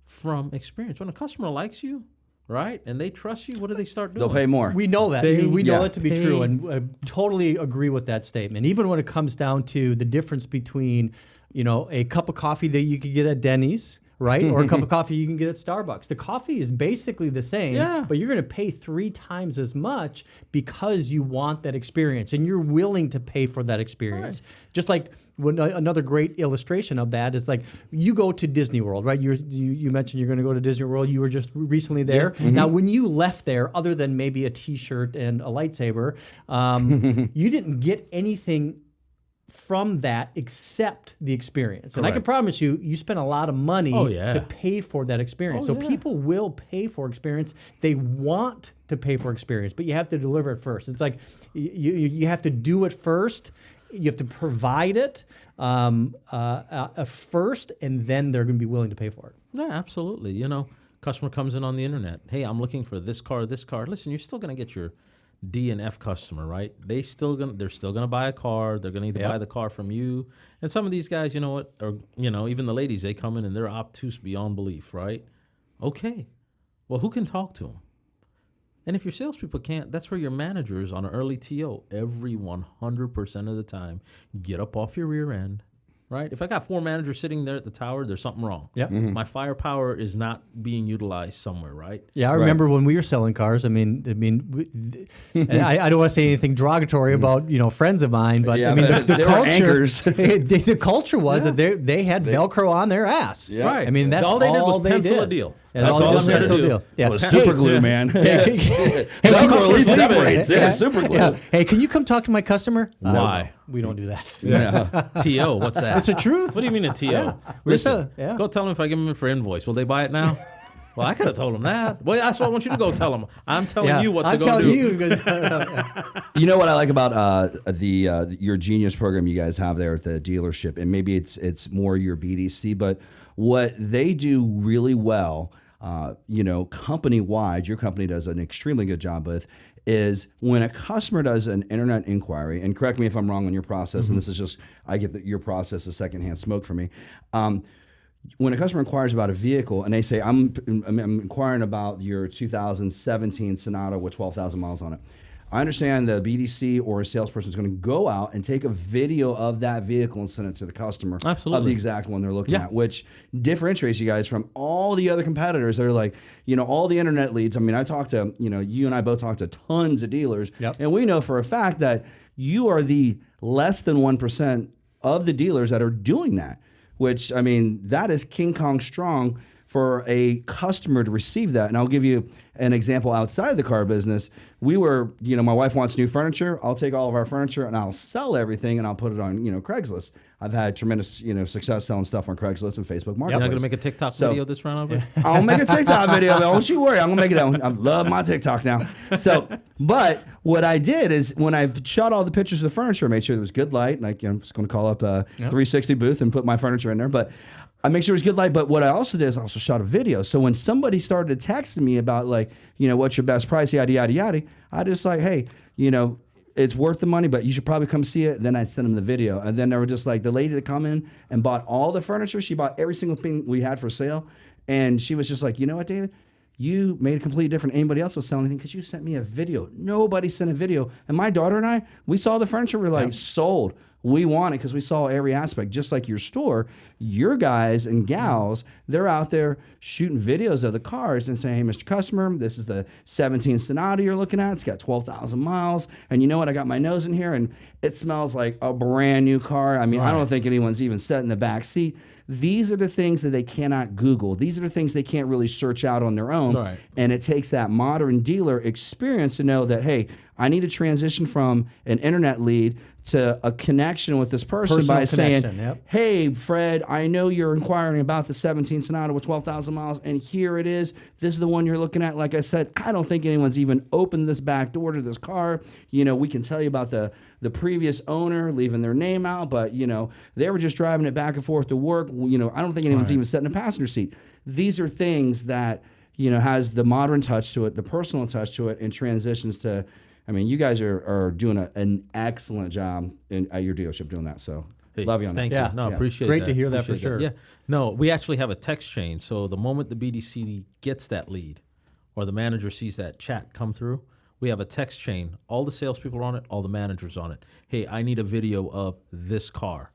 from experience. When a customer likes you, right, and they trust you, what do they start doing? They'll pay more. We know that. We know that to be true, and I totally agree with that statement. Even when it comes down to the difference between, a cup of coffee that you could get at Denny's, right, or a cup of coffee you can get at Starbucks. The coffee is basically the same, but you're going to pay 3 times as much because you want that experience, and you're willing to pay for that experience. Right. Just like another great illustration of that is like you go to Disney World, right? You mentioned you're going to go to Disney World. You were just recently there. Yeah. Now, when you left there, other than maybe a T-shirt and a lightsaber, you didn't get anything from that except the experience. And I can promise you, you spent a lot of money to pay for that experience. So people will pay for experience. They want to pay for experience, but you have to deliver it first. It's like you have to do it first. You have to provide it first, and then they're going to be willing to pay for it. Yeah, absolutely. Customer comes in on the internet. Hey, I'm looking for this car, this car. Listen, you're still going to get your D and F customer, right? They're still gonna buy a car. They're gonna either buy the car from you. And some of these guys, or even the ladies, they come in and they're obtuse beyond belief, right? Okay, well, who can talk to them? And if your salespeople can't, that's where your managers on an early TO, every 100% of the time, get up off your rear end. Right? If I got 4 managers sitting there at the tower, there's something wrong. Yeah. My firepower is not being utilized somewhere, right? Yeah, I remember when we were selling cars. I don't want to say anything derogatory about friends of mine, but the culture, the culture was that they had Velcro on their ass. Yeah. Right. That's all they did was pencil a deal. That's all they had to do. Yeah. Well, super glue, man. Velcro at least separates. Yeah, super glue. Yeah. Hey, can you come talk to my customer? Why? We don't do that. Yeah. TO, what's that? It's the truth. What do you mean a TO? Yeah. Listen, go tell them if I give them in for invoice, will they buy it now? Well, I could have told them that. Well, that's what I want you to go tell them. I'm telling you what to go do. You know what I like about your Genius program you guys have there at the dealership, and maybe it's more your BDC, but what they do really well, company-wide, your company does an extremely good job with, is when a customer does an internet inquiry, and correct me if I'm wrong on your process, and this is just, I get your process is secondhand smoke for me. When a customer inquires about a vehicle and they say, I'm inquiring about your 2017 Sonata with 12,000 miles on it, I understand the BDC or a salesperson is going to go out and take a video of that vehicle and send it to the customer of the exact one they're looking at, which differentiates you guys from all the other competitors that are like, all the internet leads. I mean, I talked to, you and I both talked to tons of dealers, and we know for a fact that you are the less than 1% of the dealers that are doing that, which, that is King Kong strong for a customer to receive that. And I'll give you an example outside the car business. We were, my wife wants new furniture. I'll take all of our furniture and I'll sell everything and I'll put it on, Craigslist. I've had tremendous, success selling stuff on Craigslist and Facebook Marketplace. You're not going to make a TikTok video this round over? I'll make a TikTok video. Don't you worry. I'm going to make it. I love my TikTok now. So, but what I did is when I shot all the pictures of the furniture, I made sure there was good light. Like, I'm just going to call up a 360 booth and put my furniture in there. But I make sure it's good light, but what I also did is I also shot a video. So when somebody started texting me about what's your best price, yada, yada, yada, I just like, hey, it's worth the money, but you should probably come see it. Then I'd send them the video. And then they were just like, the lady that come in and bought all the furniture, she bought every single thing we had for sale. And she was just like, you know what, David? You made it completely different. Anybody else was selling anything because you sent me a video. Nobody sent a video. And my daughter and I, we saw the furniture. We're like, sold. We want it because we saw every aspect. Just like your store, your guys and gals, they're out there shooting videos of the cars and saying, hey, Mr. Customer, this is the 17 Sonata you're looking at. It's got 12,000 miles. And you know what? I got my nose in here and it smells like a brand new car. I don't think anyone's even sat in the back seat. These are the things that they cannot Google. These are the things they can't really search out on their own. Right. And it takes that modern dealer experience to know that, hey, I need to transition from an internet lead to a connection with this person by saying, hey, Fred, I know you're inquiring about the 17 Sonata with 12,000 miles, and here it is. This is the one you're looking at. Like I said, I don't think anyone's even opened this back door to this car. We can tell you about the previous owner leaving their name out, but, they were just driving it back and forth to work. I don't think anyone's even sat in a passenger seat. These are things that has the modern touch to it, the personal touch to it, and transitions to. I mean, you guys are doing an excellent job at your dealership doing that. So love you on thank that. you. No, appreciate Great that. to hear that for Appreciate sure. Yeah. No, we actually have a text chain. So the moment the BDC gets that lead or the manager sees that chat come through, we have a text chain. All the salespeople are on it, all the managers on it. Hey, I need a video of this car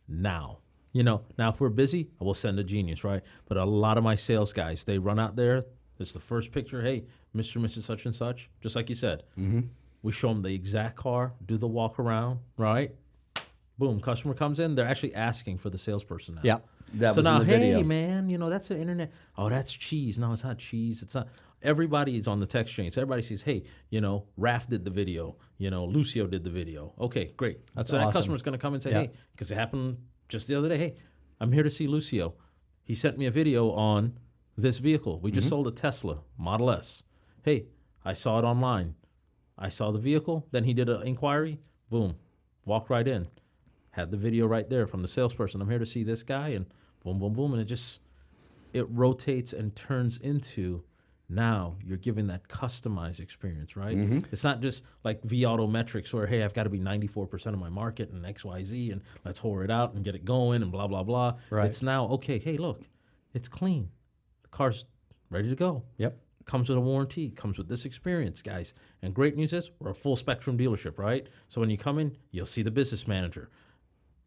now. Now if we're busy, we'll send a genius, right? But a lot of my sales guys, they run out there. It's the first picture. Hey, Mr. and Mrs. Such and Such, just like you said. Mm-hmm. We show them the exact car, do the walk around, right? Boom, customer comes in. They're actually asking for the salesperson now. Yeah. That So was now, in the video. hey, man, that's the internet. Oh, that's cheese. No, it's not cheese. It's not. Everybody is on the text chain. So everybody sees, hey, Raph did the video. Lucio did the video. Okay, great. That's so awesome. that customer's going to come and say, hey, because it happened just the other day. Hey, I'm here to see Lucio. He sent me a video on this vehicle. We just sold a Tesla Model S. Hey, I saw it online. I saw the vehicle. Then he did an inquiry. Boom, walked right in. Had the video right there from the salesperson. I'm here to see this guy, and boom, boom, boom, and it rotates and turns into now you're giving that customized experience, right? Mm-hmm. It's not just like V-Auto metrics where, hey, I've got to be 94% of my market and XYZ, and let's whore it out and get it going and blah, blah, blah. Right. It's now, okay, hey, look, it's clean. The car's ready to go. Yep. Comes with a warranty, comes with this experience, guys. And great news is we're a full spectrum dealership, right? So when you come in, you'll see the business manager.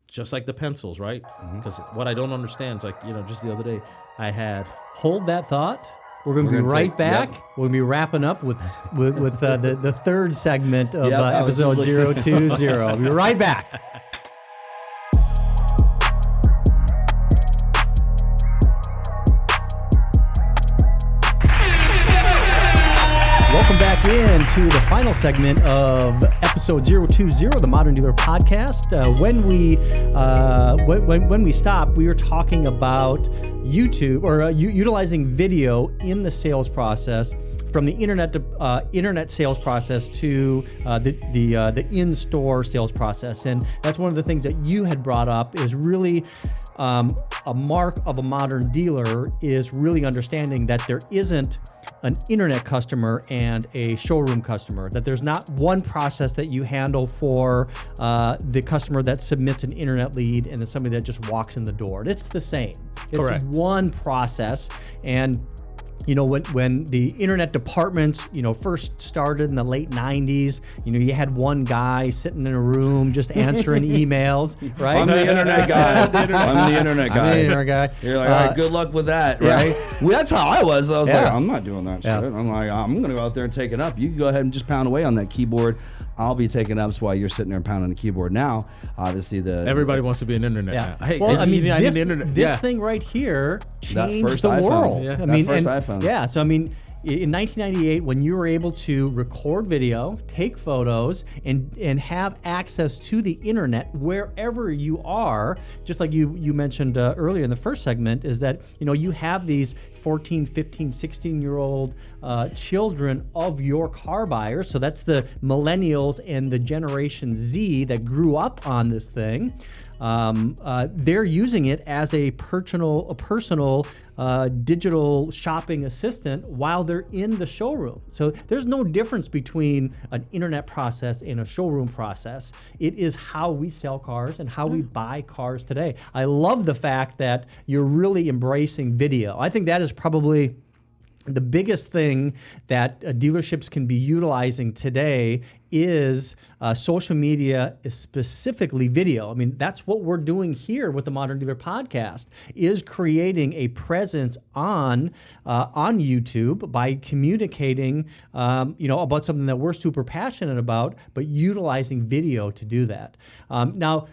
Just like the pencils, right? Because what I don't understand is like, just the other day, I had... Hold that thought. We're going to be right back. We're going to be wrapping up with the third segment of episode 020. I'll be right back. Welcome back into the final segment of episode 020, the Modern Dealer Podcast. When we stopped, we were talking about YouTube or utilizing video in the sales process, from the internet sales process to the in-store sales process, and that's one of the things that you had brought up is really. A mark of a modern dealer is really understanding that there isn't an internet customer and a showroom customer, that there's not one process that you handle for the customer that submits an internet lead and then somebody that just walks in the door. It's the same. Correct. It's one process. And when the internet departments, first started in the late 90s, you had one guy sitting in a room just answering emails, right? I'm the internet guy. I'm the internet guy. You're like, all right, good luck with that, right? Well, that's how I was. I was like, I'm not doing that shit. I'm like, I'm going to go out there and take it up. You can go ahead and just pound away on that keyboard. I'll be taking ups while you're sitting there pounding the keyboard. Now, obviously, everybody wants to be an internet guy. Hey, well, I need the internet. This thing right here changed the iPhone. world. Yeah. I mean, iPhone. Yeah, so I mean, in 1998, when you were able to record video, take photos, and have access to the internet wherever you are, just like you mentioned earlier in the first segment, is that you have these 14, 15, 16-year-old children of your car buyers. So that's the millennials and the Generation Z that grew up on this thing. They're using it as a personal digital shopping assistant while they're in the showroom. So there's no difference between an internet process and a showroom process. It is how we sell cars and how we buy cars today. I love the fact that you're really embracing video. I think that is probably the biggest thing that dealerships can be utilizing today is social media, is specifically video. I mean, that's what we're doing here with the Modern Dealer Podcast, is creating a presence on YouTube by communicating, about something that we're super passionate about, but utilizing video to do that. Now,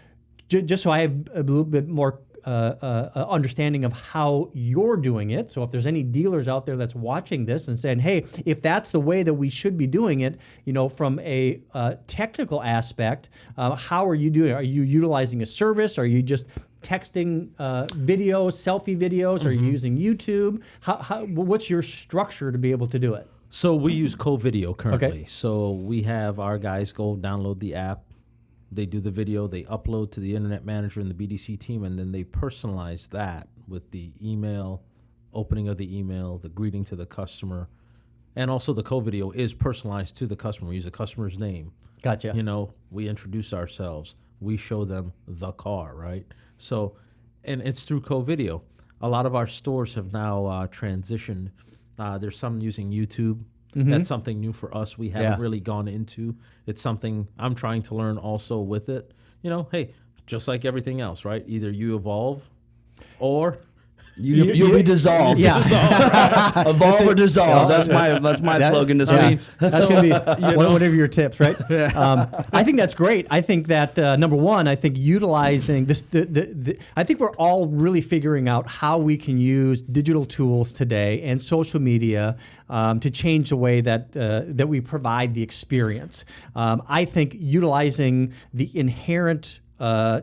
just so I have a little bit more understanding of how you're doing it. So if there's any dealers out there that's watching this and saying, hey, if that's the way that we should be doing it, from a technical aspect, how are you doing it? Are you utilizing a service? Are you just texting videos, selfie videos? Mm-hmm. Are you using YouTube? What's your structure to be able to do it? So we use co-video currently. Okay. So we have our guys go download the app. They do the video, they upload to the internet manager and the BDC team, and then they personalize that with the email, opening of the email, the greeting to the customer, and also the code video is personalized to the customer. We use the customer's name. Gotcha. You know, we introduce ourselves. We show them the car, right? So, and it's through code video. A lot of our stores have now transitioned. There's some using YouTube. That's something new for us. We haven't really gone into. It's something I'm trying to learn also with it. You know, hey, just like everything else, right? Either you evolve or You'll be dissolved. Yeah. Evolve or dissolve. That's my slogan this week. That's going to be one of your tips, right? I think that's great. I think that number one, I think utilizing this. I think we're all really figuring out how we can use digital tools today and social media to change the way that we provide the experience. I think utilizing the inherent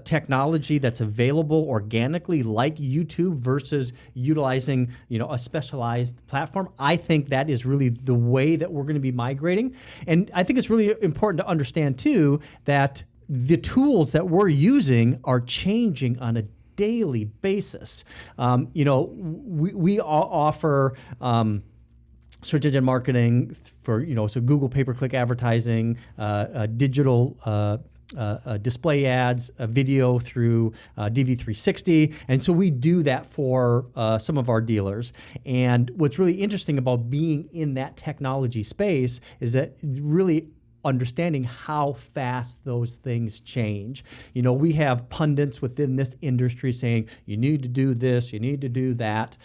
technology that's available organically, like YouTube, versus utilizing a specialized platform. I think that is really the way that we're going to be migrating, and I think it's really important to understand too that the tools that we're using are changing on a daily basis. We offer. Search engine marketing for so Google pay-per-click advertising, digital. Display ads, video through DV360. And so we do that for some of our dealers. And what's really interesting about being in that technology space is that really understanding how fast those things change. We have pundits within this industry saying, you need to do this, you need to do that.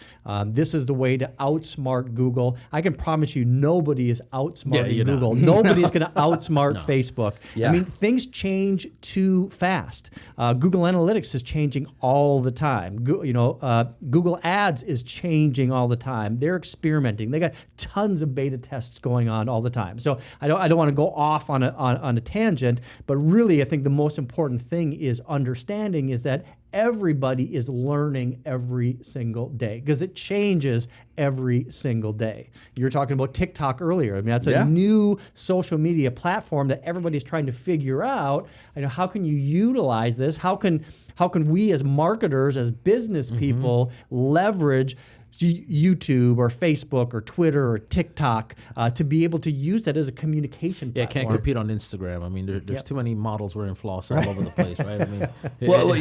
This is the way to outsmart Google. I can promise you nobody is outsmarting Google. Nobody's going to outsmart Facebook. Yeah. I mean, things change too fast. Google Analytics is changing all the time. Google Ads is changing all the time. They're experimenting. They got tons of beta tests going on all the time. So I don't want to go off on a tangent, but really I think the most important thing is understanding is that everybody is learning every single day because it changes every single day. You were talking about TikTok earlier. I mean, that's a new social media platform that everybody's trying to figure out. How can you utilize this? How can we as marketers, as business people, leverage YouTube or Facebook or Twitter or TikTok to be able to use that as a communication platform. Can't compete on Instagram. I mean, there's too many models wearing floss all over the place, right? I mean,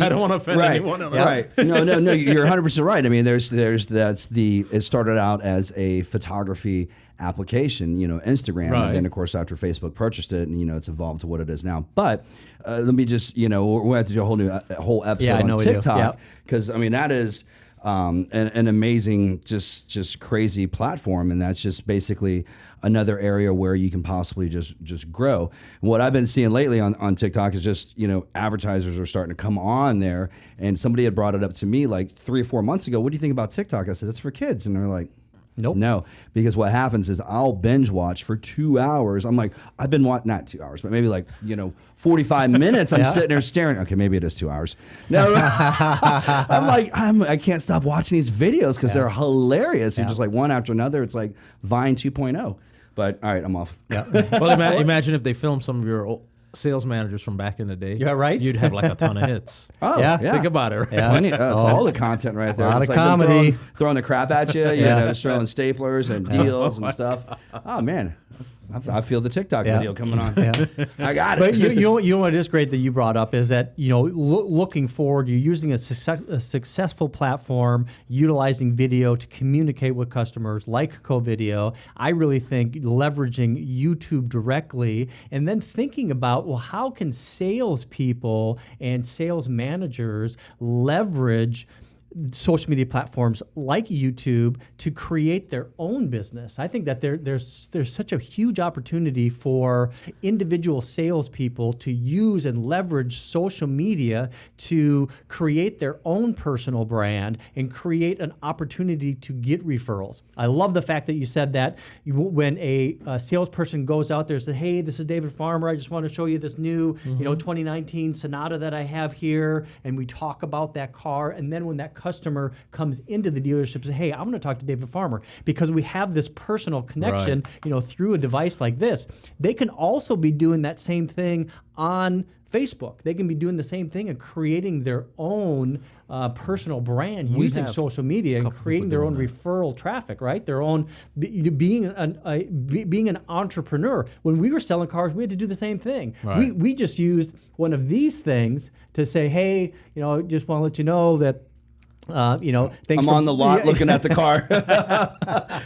I don't want to offend anyone. Right. No, you're 100% right. I mean, it started out as a photography application, Instagram, and then of course after Facebook purchased it, and it's evolved to what it is now. But let me just, we'll have to do a whole episode on TikTok because I mean that is. An amazing, just crazy platform, and that's just basically another area where you can possibly just grow. And what I've been seeing lately on TikTok is just advertisers are starting to come on there, and somebody had brought it up to me like 3 or 4 months ago. What do you think about TikTok? I said it's for kids, and they're like, nope. No, because what happens is I'll binge watch for 2 hours. I'm like, I've been watching, not 2 hours, but maybe 45 minutes. I'm sitting there staring. Okay, maybe it is 2 hours. No, I'm like, I can't stop watching these videos because they're hilarious. And just like one after another, it's like Vine 2.0. But all right, I'm off. Yeah. Well, imagine if they filmed some of your sales managers from back in the day. Yeah, right. You'd have like a ton of hits. Oh, yeah. Think about it. Right? Yeah. Plenty. That's all the content right there. A lot It's of like them comedy. throwing the crap at you. Just throwing staplers and deals and stuff. Oh man, I feel the TikTok video coming on. I got it. But you know what is great that you brought up is that looking forward, you're using a successful platform, utilizing video to communicate with customers like co-video. I really think leveraging YouTube directly, and then thinking about how can salespeople and sales managers leverage social media platforms like YouTube to create their own business. I think that there's such a huge opportunity for individual salespeople to use and leverage social media to create their own personal brand and create an opportunity to get referrals. I love the fact that you said that when a salesperson goes out there and says, hey, this is David Farmer, I just want to show you this new 2019 Sonata that I have here, and we talk about that car, and then when that customer comes into the dealership and says, hey, I want to talk to David Farmer, because we have this personal connection, through a device like this. They can also be doing that same thing on Facebook. They can be doing the same thing and creating their own personal brand using social media and creating their own referral traffic, right? Their own being an entrepreneur. When we were selling cars, we had to do the same thing. Right. We just used one of these things to say, hey, just want to let you know that thanks I'm on the lot looking at the car,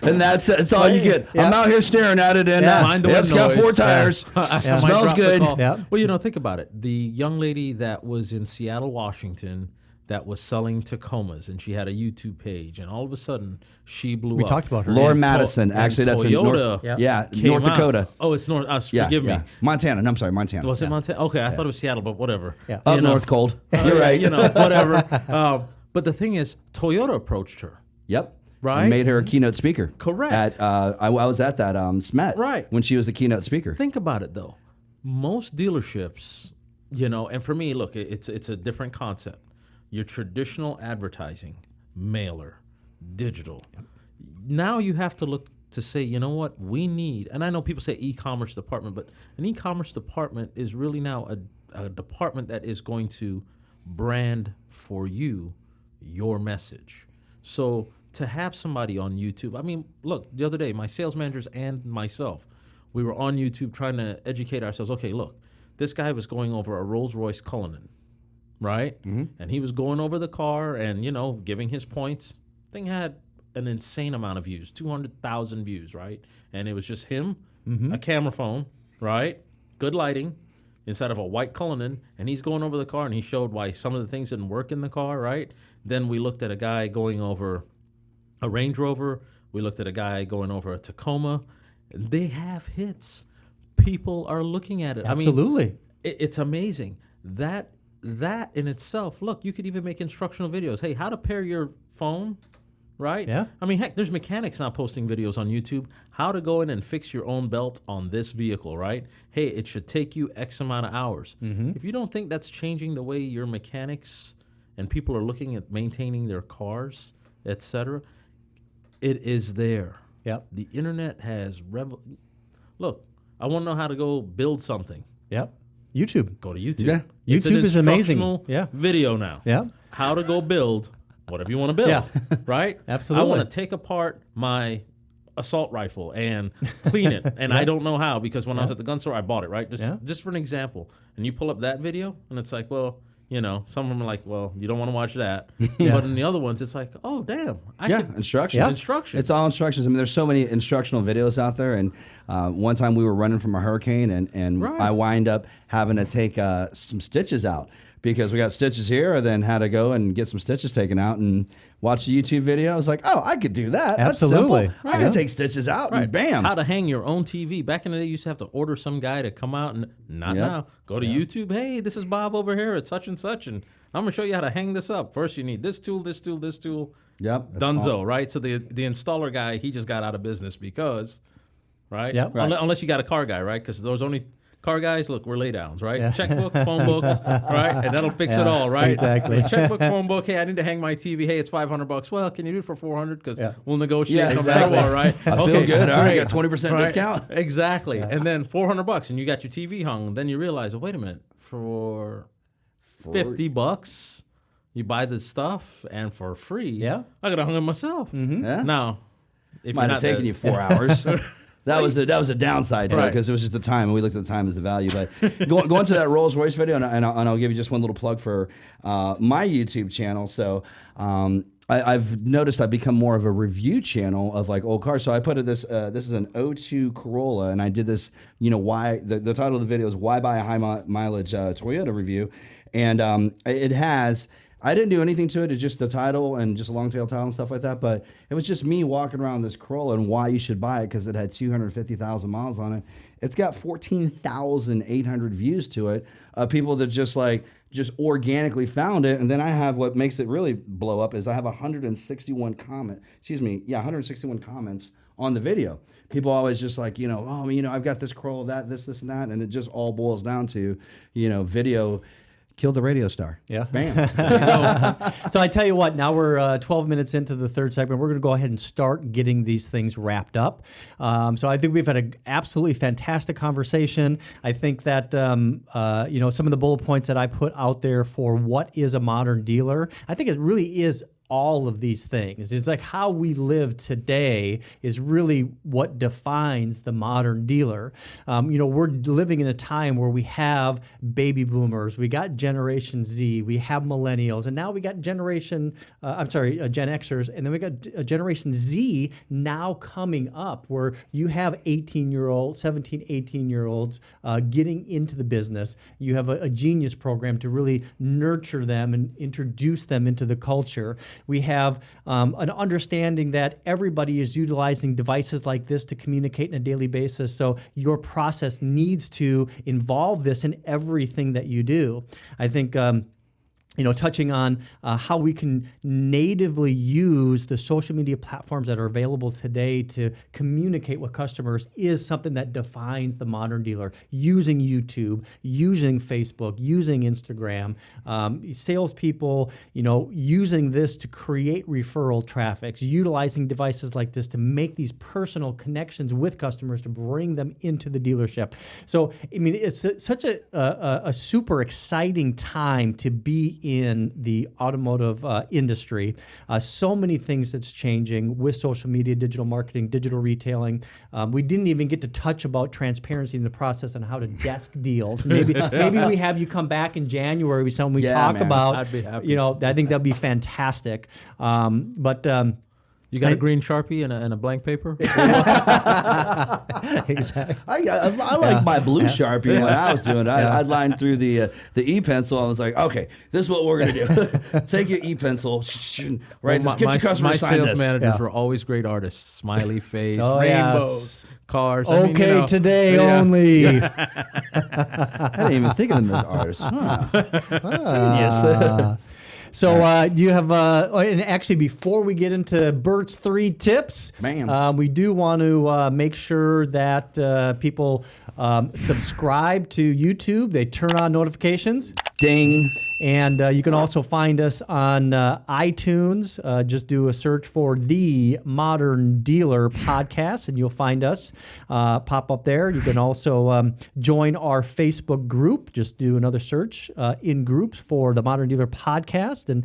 and that's all you get. I'm out here staring at it, and it's got 4 tires. Smells good. Well, think about it. The young lady that was in Seattle, Washington, that was selling Tacomas, and she had a YouTube page, and all of a sudden she blew up. We talked about her. Laura Madison. Actually, that's in North Dakota. Oh, it's North. Forgive me. Montana. No, I'm sorry, Montana. Was it Montana? Okay, I thought it was Seattle, but whatever. Yeah. Up north, cold. You're right. Whatever. But the thing is, Toyota approached her. Yep. Right. And made her a keynote speaker. Correct. I was at that SMET. When she was the keynote speaker. Think about it though. Most dealerships, and for me, look, it's a different concept. Your traditional advertising, mailer, digital. Yep. Now you have to look to say, you know what, we need, and I know people say e-commerce department, but an e-commerce department is really now a department that is going to brand for you your message. So to have somebody on YouTube, I mean, look, the other day, my sales managers and myself, we were on YouTube trying to educate ourselves. Okay, look, this guy was going over a Rolls-Royce Cullinan, right? Mm-hmm. And he was going over the car and, giving his points. Thing had an insane amount of views, 200,000 views, right? And it was just him, a camera phone, right? Good lighting inside of a white Cullinan, and he's going over the car, and he showed why some of the things didn't work in the car, right? Then we looked at a guy going over a Range Rover. We looked at a guy going over a Tacoma. They have hits. People are looking at it. Absolutely. I mean, it's amazing. That in itself, look, you could even make instructional videos. Hey, how to pair your phone, right? Yeah. I mean, heck, there's mechanics now posting videos on YouTube. How to go in and fix your own belt on this vehicle, right? Hey, it should take you X amount of hours. Mm-hmm. If you don't think that's changing the way your mechanics and people are looking at maintaining their cars, etc., it is there. Yep. The internet has Look, I want to know how to go build something. Yep. YouTube. Go to YouTube. Yeah. YouTube is amazing. Video now. Yeah. How to go build whatever you want to build. Yeah. Right? Absolutely. I want to take apart my assault rifle and clean it, and I don't know how, because when I was at the gun store, I bought it, right? Just for an example. And you pull up that video, and it's like, well, some of them are like, well, you don't want to watch that. But in the other ones, it's like, oh, damn. Instructions. Yeah. Instructions. It's all instructions. I mean, there's so many instructional videos out there. And one time we were running from a hurricane, and I wind up having to take some stitches out, because we got stitches here, and then had to go and get some stitches taken out and watch the YouTube video. I was like, oh, I could do that. Absolutely. That's simple. I can take stitches out and bam. How to hang your own TV. Back in the day, you used to have to order some guy to come out, and not now. Go to YouTube. Hey, this is Bob over here at such and such, and I'm going to show you how to hang this up. First, you need this tool, this tool, this tool. Yep. Dunzo, right? So the installer guy, he just got out of business because, right? Yep. Unless you got a car guy, right? Because those only car guys, look, we're laydowns, right? Yeah. Checkbook, phone book, right? And that'll fix it all, right? Exactly. Checkbook, phone book. Hey, I need to hang my TV. Hey, it's $500. Well, can you do it for $400? Because we'll negotiate no matter what, right? I feel good. All right, got 20% discount. Exactly. And then $400, and you got your TV hung. Then you realize, oh, wait a minute, for $50, you buy the stuff, and for free, I got to hang it myself. Mm-hmm. Yeah. Now, if might have taken you 4 hours. That was the downside to it, because it was just the time, and we looked at the time as the value. But going to that Rolls Royce video, and I'll give you just one little plug for my YouTube channel. So I've noticed I've become more of a review channel of like old cars. So I put this is an '02 Corolla, and I did this. Why the title of the video is "Why Buy a High Mileage Toyota Review," and it has. I didn't do anything to it. It's just the title and just a long tail title and stuff like that. But it was just me walking around this Corolla and why you should buy it, because it had 250,000 miles on it. It's got 14,800 views to it. People that just organically found it. And then I have, what makes it really blow up is I have 161 comments on the video. People always just like, I've got this Corolla, this and that. And it just all boils down to, video killed the radio star. Yeah. Bam. So I tell you what, now we're 12 minutes into the third segment. We're going to go ahead and start getting these things wrapped up. So I think we've had an absolutely fantastic conversation. I think that, some of the bullet points that I put out there for what is a modern dealer, I think it really is all of these things. It's like how we live today is really what defines the modern dealer. We're living in a time where we have baby boomers, we got Generation Z, we have millennials, and now we got Gen Xers, and then we got Generation Z now coming up where you have 18-year-olds, 17, 18-year-olds getting into the business. You have a genius program to really nurture them and introduce them into the culture. We have an understanding that everybody is utilizing devices like this to communicate on a daily basis. So your process needs to involve this in everything that you do. I think touching on how we can natively use the social media platforms that are available today to communicate with customers is something that defines the modern dealer. Using YouTube, using Facebook, using Instagram, salespeople, using this to create referral traffic, utilizing devices like this to make these personal connections with customers to bring them into the dealership. So, it's such a super exciting time to be in the automotive industry. So many things that's changing with social media, digital marketing, digital retailing. We didn't even get to touch about transparency in the process and how to desk deals. Maybe we have you come back in January with something we talk man. about. I'd be happy. I think that'd be fantastic. You got a green Sharpie and a blank paper? Exactly. I like my blue Sharpie when I was doing it. I'd line through the e-pencil. I was like, okay, this is what we're going to do. Take your e-pencil, right? Well, Get your customer to sign sales this. managers were always great artists. Smiley face, Oh, rainbows, yes. cars. Okay, today only. I didn't even think of them as artists. Genius. So you have, and actually before we get into Bert's 3 tips, we do want to make sure that people subscribe to YouTube. They turn on notifications. Ding. And you can also find us on iTunes. Just do a search for The Modern Dealer Podcast, and you'll find us pop up there. You can also join our Facebook group. Just do another search in groups for The Modern Dealer Podcast. And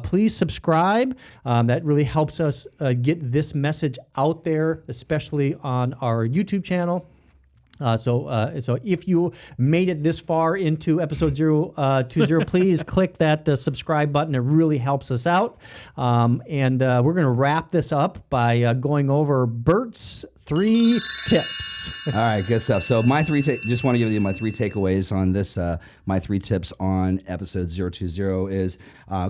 please subscribe. That really helps us get this message out there, especially on our YouTube channel. So if you made it this far into episode 020, please click that subscribe button. It really helps us out. And we're going to wrap this up by going over Bert's 3 tips. All right, good stuff. So my just want to give you my 3 takeaways on this. My 3 tips on episode 020 is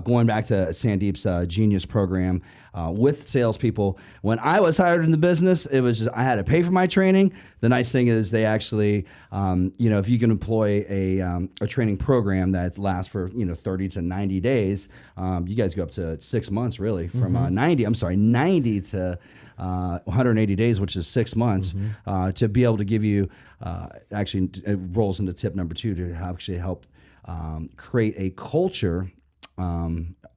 going back to Sandeep's Genius program with salespeople. When I was hired in the business, it was just I had to pay for my training. The nice thing is they actually, if you can employ a training program that lasts for 30 to 90 days, you guys go up to 6 months really from 90 to 180 days, which is 6 months, to be able to give you, actually it rolls into tip number 2 to actually help create a culture,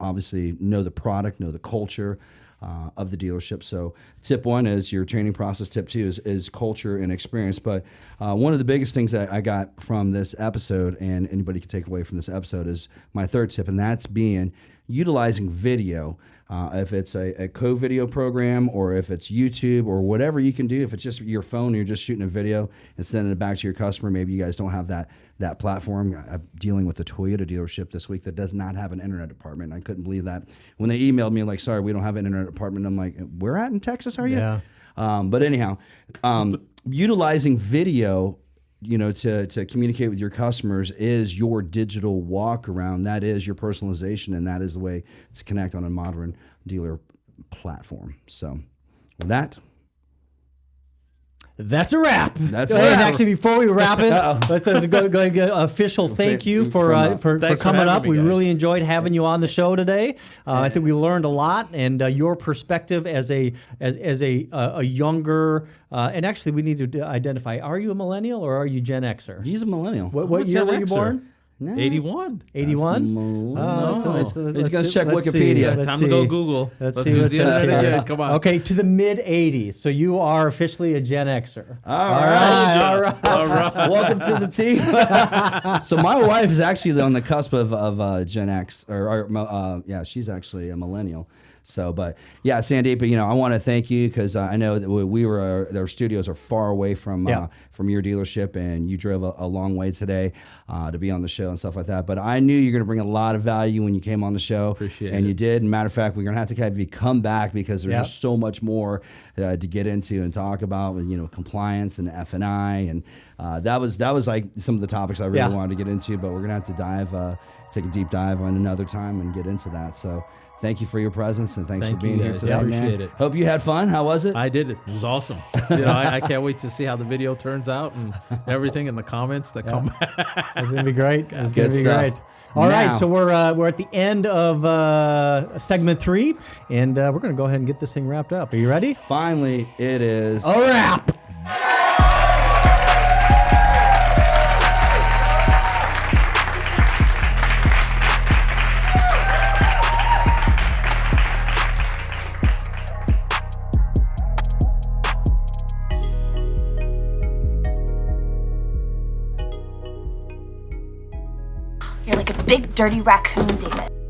obviously know the product, know the culture of the dealership. So tip 1 is your training process. Tip 2 is culture and experience. But one of the biggest things that I got from this episode, and anybody can take away from this episode, is my 3rd tip, and that's being utilizing video. If it's a co-video program or if it's YouTube or whatever you can do, if it's just your phone and you're just shooting a video and sending it back to your customer, maybe you guys don't have that platform. I'm dealing with a Toyota dealership this week that does not have an internet department. I couldn't believe that. When they emailed me like, sorry, we don't have an internet department, I'm like, where at in Texas are you? Yeah. But anyhow, utilizing video to communicate with your customers is your digital walk around. That is your personalization, and that is the way to connect on a modern dealer platform. So with that, that's a wrap. That's a And wrap. actually, before we wrap it, let's go and get an official thank you for coming up. We really enjoyed having you on the show today. I think we learned a lot, and your perspective as a younger. And actually, we need to identify: are you a millennial or are you Gen Xer? he's a millennial. What year were you born? No. 81. 81? No. He's going to check Wikipedia. Time to go Google. Let's see use what the says internet here. again. Come on. Okay, to the mid 80s. So you are officially a Gen Xer. All right. All right. Welcome to the team. So my wife is actually on the cusp of Gen X, yeah, she's actually a millennial. So, but yeah, Sandeep, I want to thank you because I know that their studios are far away from your dealership, and you drove a long way today to be on the show and stuff like that. But I knew you're going to bring a lot of value when you came on the show. Appreciate and it. you did. And matter of fact, we're going to have to have you come back because there's just so much more to get into and talk about, compliance and F&I, and that was like some of the topics I really wanted to get into. But we're going to have to take a deep dive on another time and get into that. So. Thank you for your presence, and thanks for being here today, Appreciate it. Hope you had fun. How was it? I did it. It was awesome. I can't wait to see how the video turns out and everything in the comments that come back. It's going to be great. It's going Good to be stuff. great. All right, so we're at the end of segment 3, and we're going to go ahead and get this thing wrapped up. Are you ready? Finally, it is A wrap. You're like a big dirty raccoon, David.